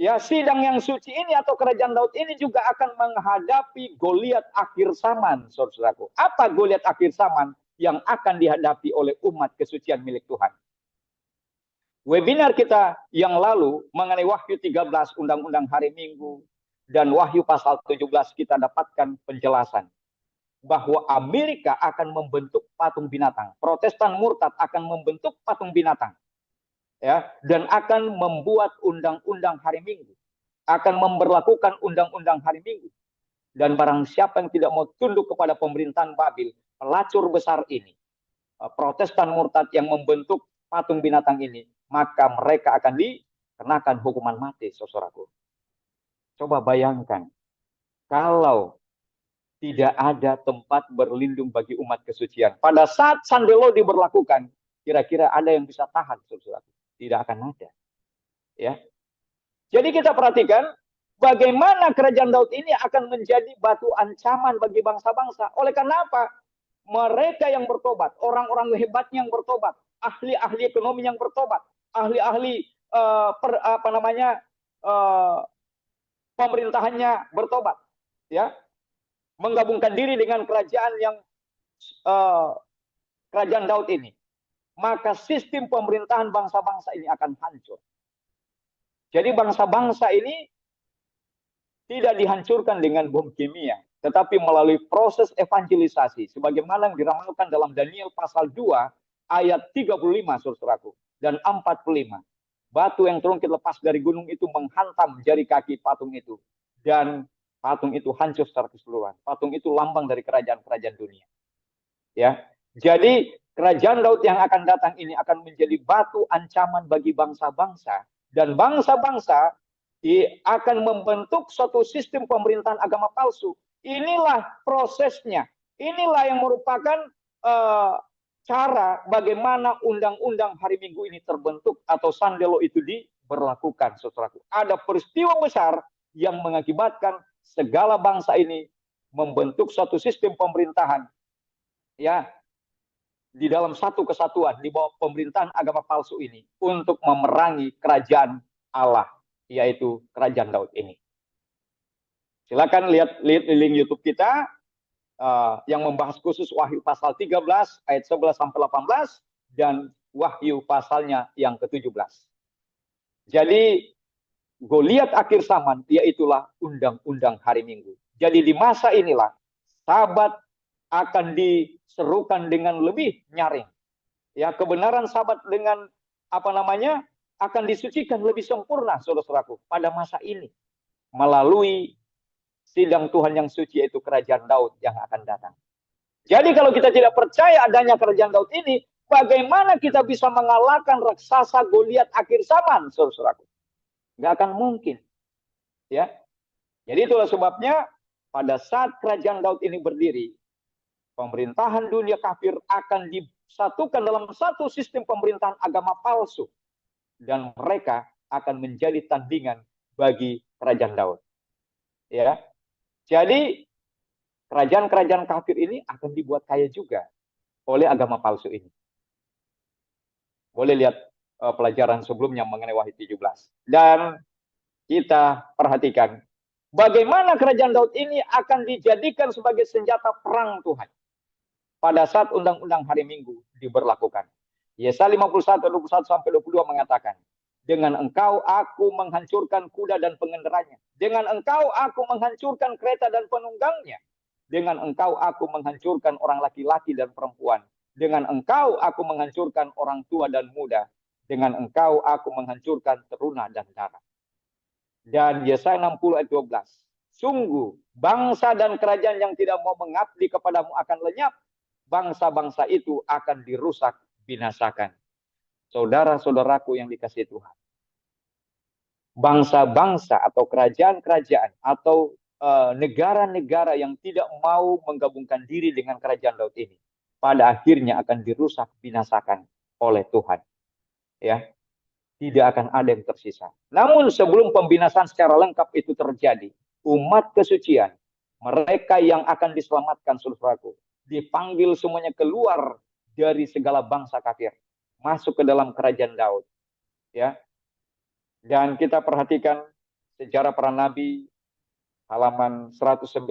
A: ya, sidang yang suci ini atau kerajaan Daud ini juga akan menghadapi Goliat akhir zaman, saudaraku. Apa Goliat akhir zaman yang akan dihadapi oleh umat kesucian milik Tuhan? Webinar kita yang lalu mengenai Wahyu 13, Undang-Undang Hari Minggu, dan Wahyu pasal 17 kita dapatkan penjelasan bahwa Amerika akan membentuk patung binatang. Protestan murtad akan membentuk patung binatang. Ya, dan akan membuat undang-undang hari Minggu. Akan memberlakukan undang-undang hari Minggu. Dan barang siapa yang tidak mau tunduk kepada pemerintahan Babil, pelacur besar ini, Protestan murtad yang membentuk patung binatang ini, maka mereka akan dikenakan hukuman mati, saudaraku. Coba bayangkan, kalau tidak ada tempat berlindung bagi umat kesucian. Pada saat Sunday Law diberlakukan, kira-kira ada yang bisa tahan, saudaraku? Tidak akan ada. Ya. Jadi kita perhatikan bagaimana kerajaan Daud ini akan menjadi batu ancaman bagi bangsa-bangsa. Oleh karena apa? Mereka yang bertobat, orang-orang hebatnya yang bertobat, ahli-ahli ekonomi yang bertobat, ahli-ahli pemerintahannya bertobat, ya, menggabungkan diri dengan kerajaan yang kerajaan Daud ini, maka sistem pemerintahan bangsa-bangsa ini akan hancur. Jadi bangsa-bangsa ini tidak dihancurkan dengan bom kimia, tetapi melalui proses evangelisasi, sebagaimana yang diramalkan dalam Daniel pasal 2 ayat 35, saudaraku, dan 45. Batu yang terungkit lepas dari gunung itu menghantam jari kaki patung itu, dan patung itu hancur secara keseluruhan. Patung itu lambang dari kerajaan-kerajaan dunia. Ya, jadi kerajaan Daud yang akan datang ini akan menjadi batu ancaman bagi bangsa-bangsa, dan bangsa-bangsa akan membentuk suatu sistem pemerintahan agama palsu. Inilah prosesnya. Inilah yang merupakan cara bagaimana undang-undang hari Minggu ini terbentuk atau Sunday Law itu diberlakukan, saudaraku. Ada peristiwa besar yang mengakibatkan segala bangsa ini membentuk suatu sistem pemerintahan, ya, di dalam satu kesatuan di bawah pemerintahan agama palsu ini untuk memerangi kerajaan Allah. yaitu kerajaan Daud ini. Silakan lihat link YouTube kita yang membahas khusus Wahyu pasal 13 ayat 11 sampai 18 dan Wahyu pasalnya yang ke-17. Jadi Goliat akhir zaman, yaitulah undang-undang hari Minggu. Jadi di masa inilah Sabat akan diserukan dengan lebih nyaring. Ya, kebenaran Sabat dengan akan disucikan lebih sempurna, saudara-saudaraku, pada masa ini melalui sidang Tuhan yang suci, yaitu kerajaan Daud yang akan datang. Jadi kalau kita tidak percaya adanya kerajaan Daud ini, bagaimana kita bisa mengalahkan raksasa Goliat akhir zaman, saudara-saudaraku? Nggak akan mungkin. Ya. Jadi itulah sebabnya pada saat kerajaan Daud ini berdiri, pemerintahan dunia kafir akan disatukan dalam satu sistem pemerintahan agama palsu. Dan mereka akan menjadi tandingan bagi kerajaan Daud. Ya. Jadi kerajaan-kerajaan kafir ini akan dibuat kaya juga oleh agama palsu ini. Boleh lihat pelajaran sebelumnya mengenai Wahyu 17. Dan kita perhatikan bagaimana kerajaan Daud ini akan dijadikan sebagai senjata perang Tuhan pada saat undang-undang hari Minggu diberlakukan. Yesaya 51, 21 sampai 22 mengatakan, dengan engkau aku menghancurkan kuda dan pengendaranya. Dengan engkau aku menghancurkan kereta dan penunggangnya. Dengan engkau aku menghancurkan orang laki-laki dan perempuan. Dengan engkau aku menghancurkan orang tua dan muda. Dengan engkau aku menghancurkan teruna dan darah. Dan Yesaya 60 ayat 12. Sungguh bangsa dan kerajaan yang tidak mau mengabdi kepadamu akan lenyap. Bangsa-bangsa itu akan dirusak, binasakan. Saudara-saudaraku yang dikasihi Tuhan. Bangsa-bangsa atau kerajaan-kerajaan atau negara-negara yang tidak mau menggabungkan diri dengan kerajaan Daud ini, pada akhirnya akan dirusak, binasakan oleh Tuhan. Ya, tidak akan ada yang tersisa. Namun sebelum pembinasaan secara lengkap itu terjadi, umat kesucian, mereka yang akan diselamatkan, saudaraku, dipanggil semuanya keluar dari segala bangsa kafir, masuk ke dalam kerajaan Daud. Ya, dan kita perhatikan sejarah para nabi, halaman 119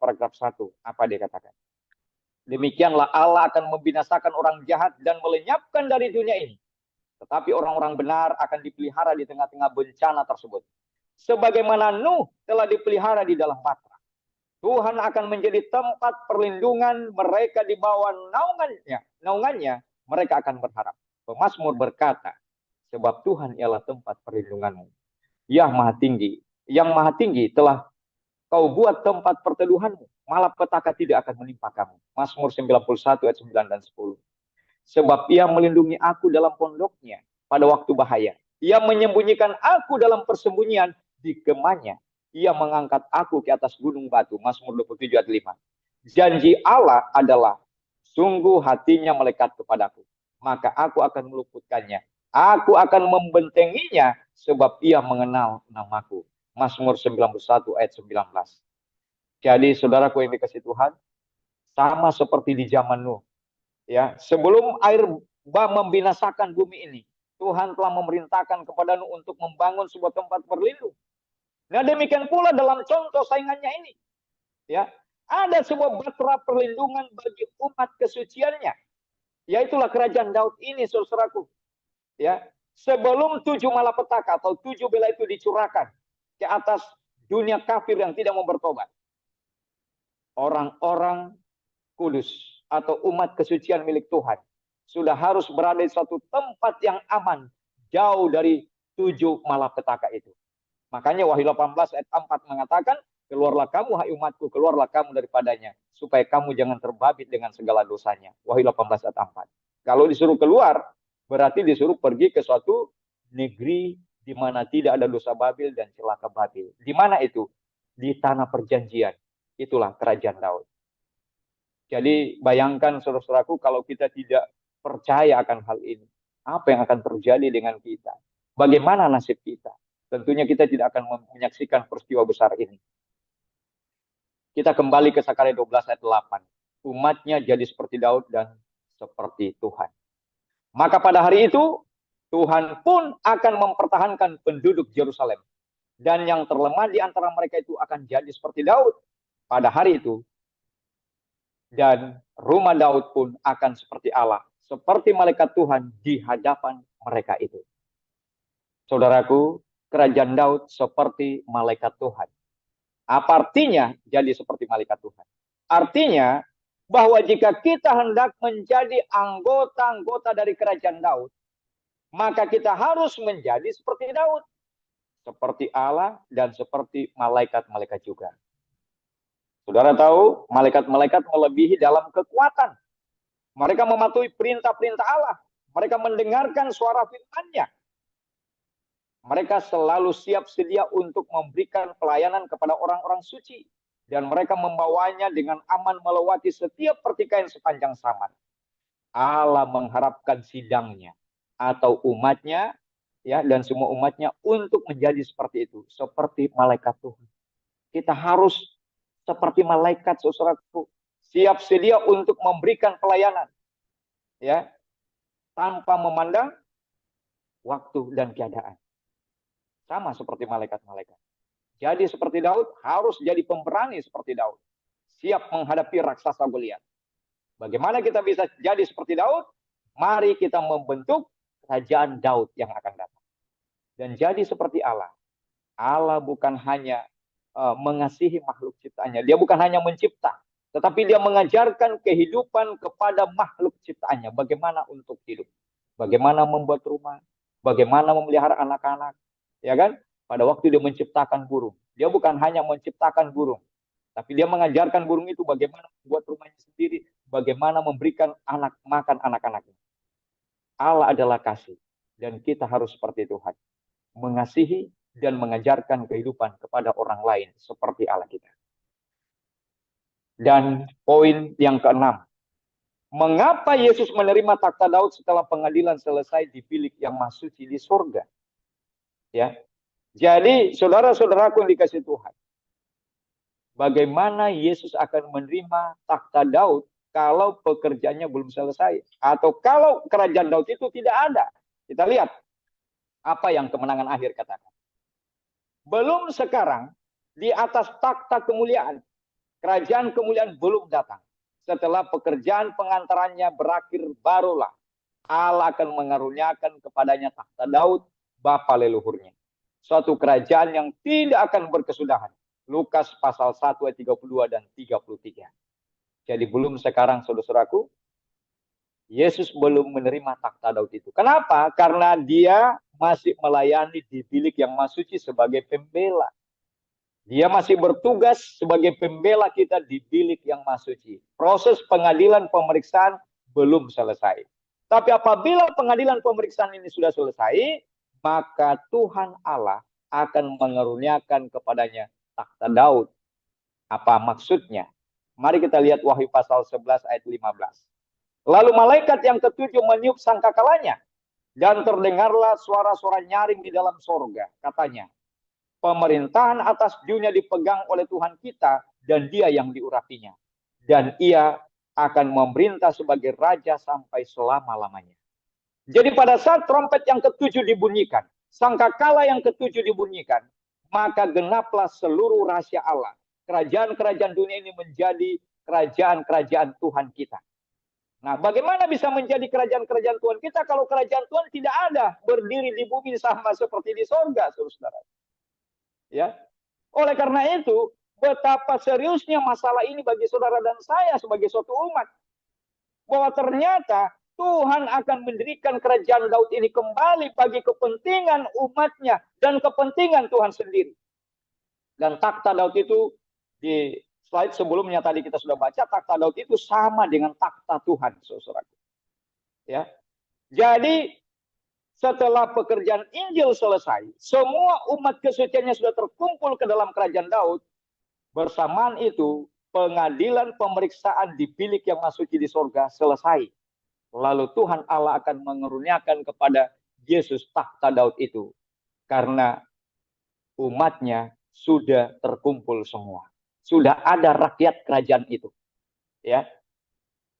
A: paragraf 1, apa dia katakan? Demikianlah Allah akan membinasakan orang jahat dan melenyapkan dari dunia ini. Tetapi orang-orang benar akan dipelihara di tengah-tengah bencana tersebut. Sebagaimana Nuh telah dipelihara di dalam batra. Tuhan akan menjadi tempat perlindungan mereka di bawah naungannya mereka akan berharap. Pemazmur berkata, sebab Tuhan ialah tempat perlindunganmu. Ya Maha Tinggi, yang Maha Tinggi telah kau buat tempat perteduhanmu, malapetaka tidak akan menimpa kamu. Mazmur 91 ayat 9 dan 10. Sebab ia melindungi aku dalam pondoknya pada waktu bahaya. Ia menyembunyikan aku dalam persembunyian di kemahnya. Ia mengangkat aku ke atas gunung batu. Mazmur 27 ayat 5. Janji Allah adalah, sungguh hatinya melekat kepadaku. Maka aku akan meluputkannya. Aku akan membentenginya sebab ia mengenal namaku. Mazmur 91 ayat 19. Jadi saudaraku yang dikasihi Tuhan, sama seperti di zaman Nuh. Ya, sebelum air bah membinasakan bumi ini, Tuhan telah memerintahkan kepada Nuh untuk membangun sebuah tempat berlindung. Nah, demikian pula dalam contoh saingannya ini. Ya, ada sebuah batra perlindungan bagi umat kesuciannya. Yaitulah kerajaan Daud ini, saudaraku. Ya, sebelum 7 malapetaka atau 7 bela itu dicurahkan ke atas dunia kafir yang tidak mau bertobat, orang-orang kudus atau umat kesucian milik Tuhan sudah harus berada di suatu tempat yang aman, jauh dari 7 malapetaka itu. Makanya Wahyu 18 ayat 4 mengatakan, keluarlah kamu hai umatku, keluarlah kamu daripadanya, supaya kamu jangan terbabit dengan segala dosanya. Wahyu 18 ayat 4. Kalau disuruh keluar, berarti disuruh pergi ke suatu negeri di mana tidak ada dosa Babil dan celaka Babil. Di mana itu? Di tanah perjanjian. Itulah kerajaan Daud. Jadi bayangkan saudara-saudaraku, kalau kita tidak percaya akan hal ini, apa yang akan terjadi dengan kita? Bagaimana nasib kita? Tentunya kita tidak akan menyaksikan peristiwa besar ini. Kita kembali ke Sakaria 12 ayat 8. Umatnya jadi seperti Daud dan seperti Tuhan. Maka pada hari itu, Tuhan pun akan mempertahankan penduduk Yerusalem Dan yang terlemah di antara mereka itu akan jadi seperti Daud pada hari itu. Dan rumah Daud pun akan seperti Allah, seperti malaikat Tuhan di hadapan mereka itu. Saudaraku, kerajaan Daud seperti malaikat Tuhan. Apa artinya jadi seperti malaikat Tuhan? Artinya bahwa jika kita hendak menjadi anggota-anggota dari kerajaan Daud, maka kita harus menjadi seperti Daud. Seperti Allah dan seperti malaikat-malaikat juga. Saudara tahu, malaikat-malaikat melebihi dalam kekuatan. Mereka mematuhi perintah-perintah Allah. Mereka mendengarkan suara firman-Nya. Mereka selalu siap sedia untuk memberikan pelayanan kepada orang-orang suci. Dan mereka membawanya dengan aman melewati setiap pertikaian sepanjang zaman. Allah mengharapkan sidangnya atau umatnya, ya, dan semua umatnya untuk menjadi seperti itu. Seperti malaikat Tuhan. Kita harus seperti malaikat, saudaraku, siap sedia untuk memberikan pelayanan, ya, tanpa memandang waktu dan keadaan. Sama seperti malaikat-malaikat. Jadi seperti Daud, harus jadi pemberani seperti Daud, siap menghadapi raksasa Goliat. Bagaimana kita bisa jadi seperti Daud? Mari kita membentuk kerajaan Daud yang akan datang. Dan jadi seperti Allah. Allah bukan hanya mengasihi makhluk ciptaannya. Dia bukan hanya mencipta, tetapi dia mengajarkan kehidupan kepada makhluk ciptaannya. Bagaimana untuk hidup, bagaimana membuat rumah, bagaimana memelihara anak-anak, ya kan? Pada waktu dia menciptakan burung, dia bukan hanya menciptakan burung, tapi dia mengajarkan burung itu bagaimana membuat rumahnya sendiri, bagaimana memberikan makan anak-anaknya. Allah adalah kasih, dan kita harus seperti Tuhan, mengasihi dan mengajarkan kehidupan kepada orang lain seperti Allah kita. Dan poin yang keenam, mengapa Yesus menerima takhta Daud setelah pengadilan selesai di bilik yang maha suci di surga? Ya, jadi saudara-saudaraku yang dikasih Tuhan, bagaimana Yesus akan menerima takhta Daud kalau pekerjaannya belum selesai, atau kalau kerajaan Daud itu tidak ada? Kita lihat apa yang kemenangan akhir katakan. Belum sekarang, di atas takhta kemuliaan, kerajaan kemuliaan belum datang. Setelah pekerjaan pengantarannya berakhir, barulah Allah akan mengaruniakan kepadanya takhta Daud, bapa leluhurnya. Suatu kerajaan yang tidak akan berkesudahan. Lukas pasal 1 ayat 32 dan 33. Jadi belum sekarang, saudara-saudaraku, Yesus belum menerima takhta Daud itu. Kenapa? Karena dia masih melayani di bilik yang maha suci sebagai pembela. Dia masih bertugas sebagai pembela kita di bilik yang maha suci. Proses pengadilan pemeriksaan belum selesai. Tapi apabila pengadilan pemeriksaan ini sudah selesai, maka Tuhan Allah akan mengaruniakan kepadanya takhta Daud. Apa maksudnya? Mari kita lihat Wahyu pasal 11 ayat 15. Lalu malaikat yang ketujuh meniup sangkakalanya, dan terdengarlah suara-suara nyaring di dalam sorga. Katanya, pemerintahan atas dunia dipegang oleh Tuhan kita, dan dia yang diurapinya. Dan ia akan memerintah sebagai raja sampai selama-lamanya. Jadi pada saat trompet yang ketujuh dibunyikan, sangkakala yang ketujuh dibunyikan, maka genaplah seluruh rahasia Allah. Kerajaan-kerajaan dunia ini menjadi kerajaan-kerajaan Tuhan kita. Nah, bagaimana bisa menjadi kerajaan-kerajaan Tuhan kita kalau kerajaan Tuhan tidak ada berdiri di bumi sama seperti di sorga, saudara. Ya, oleh karena itu, betapa seriusnya masalah ini bagi saudara dan saya sebagai suatu umat, bahwa ternyata Tuhan akan mendirikan kerajaan Daud ini kembali bagi kepentingan umatnya dan kepentingan Tuhan sendiri. Dan takhta Daud itu di slide sebelumnya tadi kita sudah baca, takhta Daud itu sama dengan takhta Tuhan, saudara. Ya, jadi setelah pekerjaan Injil selesai, semua umat kesuciannya sudah terkumpul ke dalam kerajaan Daud. Bersamaan itu, pengadilan pemeriksaan di bilik yang maha suci di sorga selesai. Lalu Tuhan Allah akan mengaruniakan kepada Yesus takhta Daud itu, karena umatnya sudah terkumpul semua. Sudah ada rakyat kerajaan itu, ya,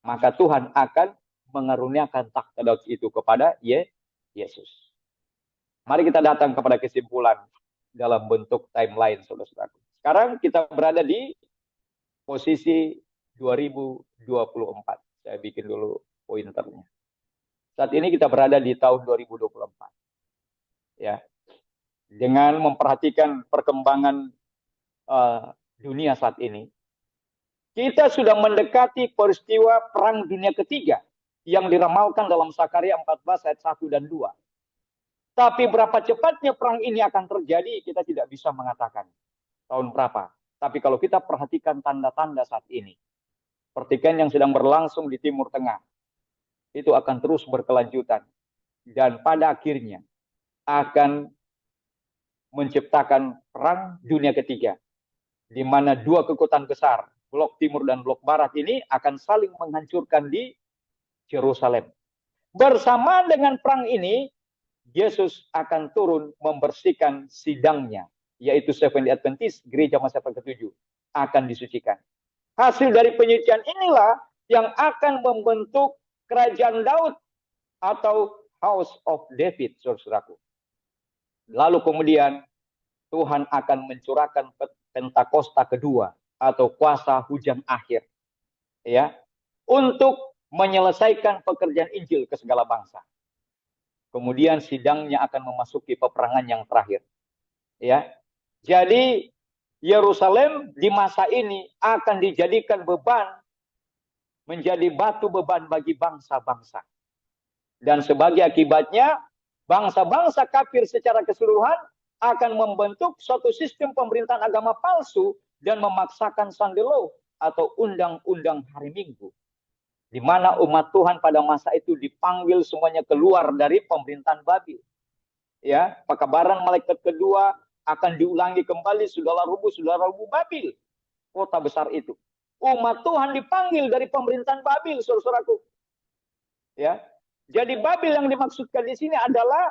A: maka Tuhan akan mengaruniakan takhta Daud itu kepada Yesus. Mari kita datang kepada kesimpulan dalam bentuk timeline, saudara-saudaraku. Sekarang kita berada di posisi 2024. Saya bikin dulu pointernya. Saat ini kita berada di tahun 2024. Ya. Dengan memperhatikan perkembangan dunia saat ini, kita sudah mendekati peristiwa Perang Dunia Ketiga yang diramalkan dalam Sakaria 14 ayat 1 dan 2. Tapi berapa cepatnya perang ini akan terjadi, kita tidak bisa mengatakan tahun berapa. Tapi kalau kita perhatikan tanda-tanda saat ini, pertikaian yang sedang berlangsung di Timur Tengah, itu akan terus berkelanjutan. Dan pada akhirnya akan menciptakan Perang Dunia Ketiga, di mana dua kekuatan besar, blok timur dan blok barat ini akan saling menghancurkan di Yerusalem. Bersamaan dengan perang ini, Yesus akan turun membersihkan sidangnya, yaitu Seventh-day Adventist, gereja masa ke-7, akan disucikan. Hasil dari penyucian inilah yang akan membentuk kerajaan Daud atau House of David, saudaraku. Lalu kemudian Tuhan akan mencurahkan Pentakosta kedua atau kuasa hujan akhir, ya, untuk menyelesaikan pekerjaan Injil ke segala bangsa. Kemudian sidangnya akan memasuki peperangan yang terakhir, ya. Jadi Yerusalem di masa ini akan dijadikan beban, menjadi batu beban bagi bangsa-bangsa. Dan sebagai akibatnya, bangsa-bangsa kafir secara keseluruhan akan membentuk suatu sistem pemerintahan agama palsu dan memaksakan Sunday law atau undang-undang hari Minggu, di mana umat Tuhan pada masa itu dipanggil semuanya keluar dari pemerintahan Babil. Ya, pekabaran malaikat kedua akan diulangi kembali, saudara rubuh Babil, kota besar itu. Umat Tuhan dipanggil dari pemerintahan Babil, saudaraku. Ya, jadi Babil yang dimaksudkan di sini adalah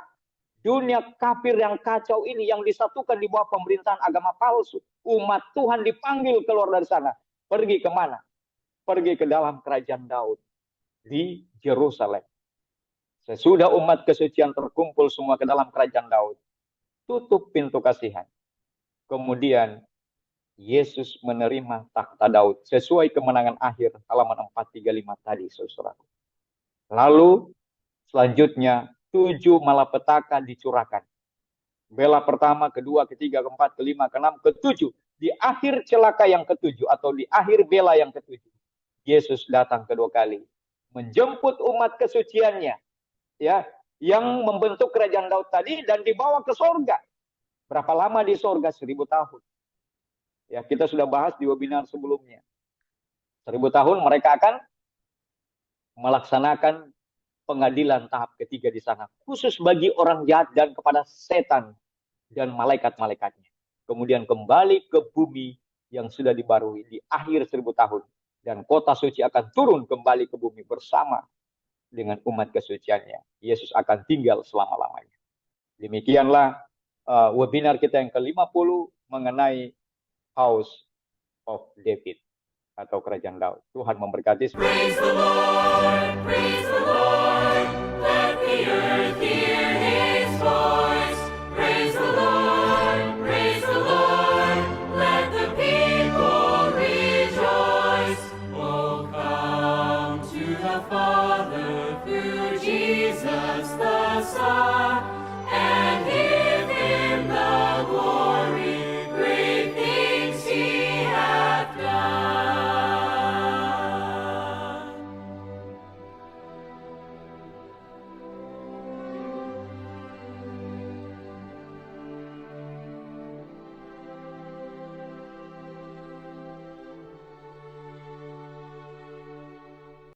A: dunia kafir yang kacau ini yang disatukan di bawah pemerintahan agama palsu. Umat Tuhan dipanggil keluar dari sana. Pergi kemana? Pergi ke dalam kerajaan Daud di Yerusalem. Sesudah umat kesucian terkumpul semua ke dalam kerajaan Daud, tutup pintu kasihan. Kemudian Yesus menerima takhta Daud sesuai kemenangan akhir halaman 435 tadi, saudaraku. Lalu selanjutnya 7 malapetaka dicurahkan. Bela pertama, kedua, ketiga, keempat, kelima, keenam, ketujuh. Di akhir celaka yang ketujuh atau di akhir bela yang ketujuh, Yesus datang kedua kali, menjemput umat kesuciannya, ya, yang membentuk kerajaan Daud tadi dan dibawa ke sorga. Berapa lama di sorga? 1000 tahun. Ya, kita sudah bahas di webinar sebelumnya. 1000 tahun mereka akan melaksanakan pengadilan tahap ketiga di sana, khusus bagi orang jahat dan kepada setan dan malaikat-malaikatnya. Kemudian kembali ke bumi yang sudah dibarui di akhir 1000 tahun. Dan kota suci akan turun kembali ke bumi bersama dengan umat kesuciannya. Yesus akan tinggal selama-lamanya. Demikianlah webinar kita yang ke-50 mengenai House of David atau kerajaan Daud. Tuhan memberkati semua.
B: Praise the Lord, praise the Lord, let the earth hear his voice. Praise the Lord, let the people rejoice. Oh, come to the Father through Jesus the Son.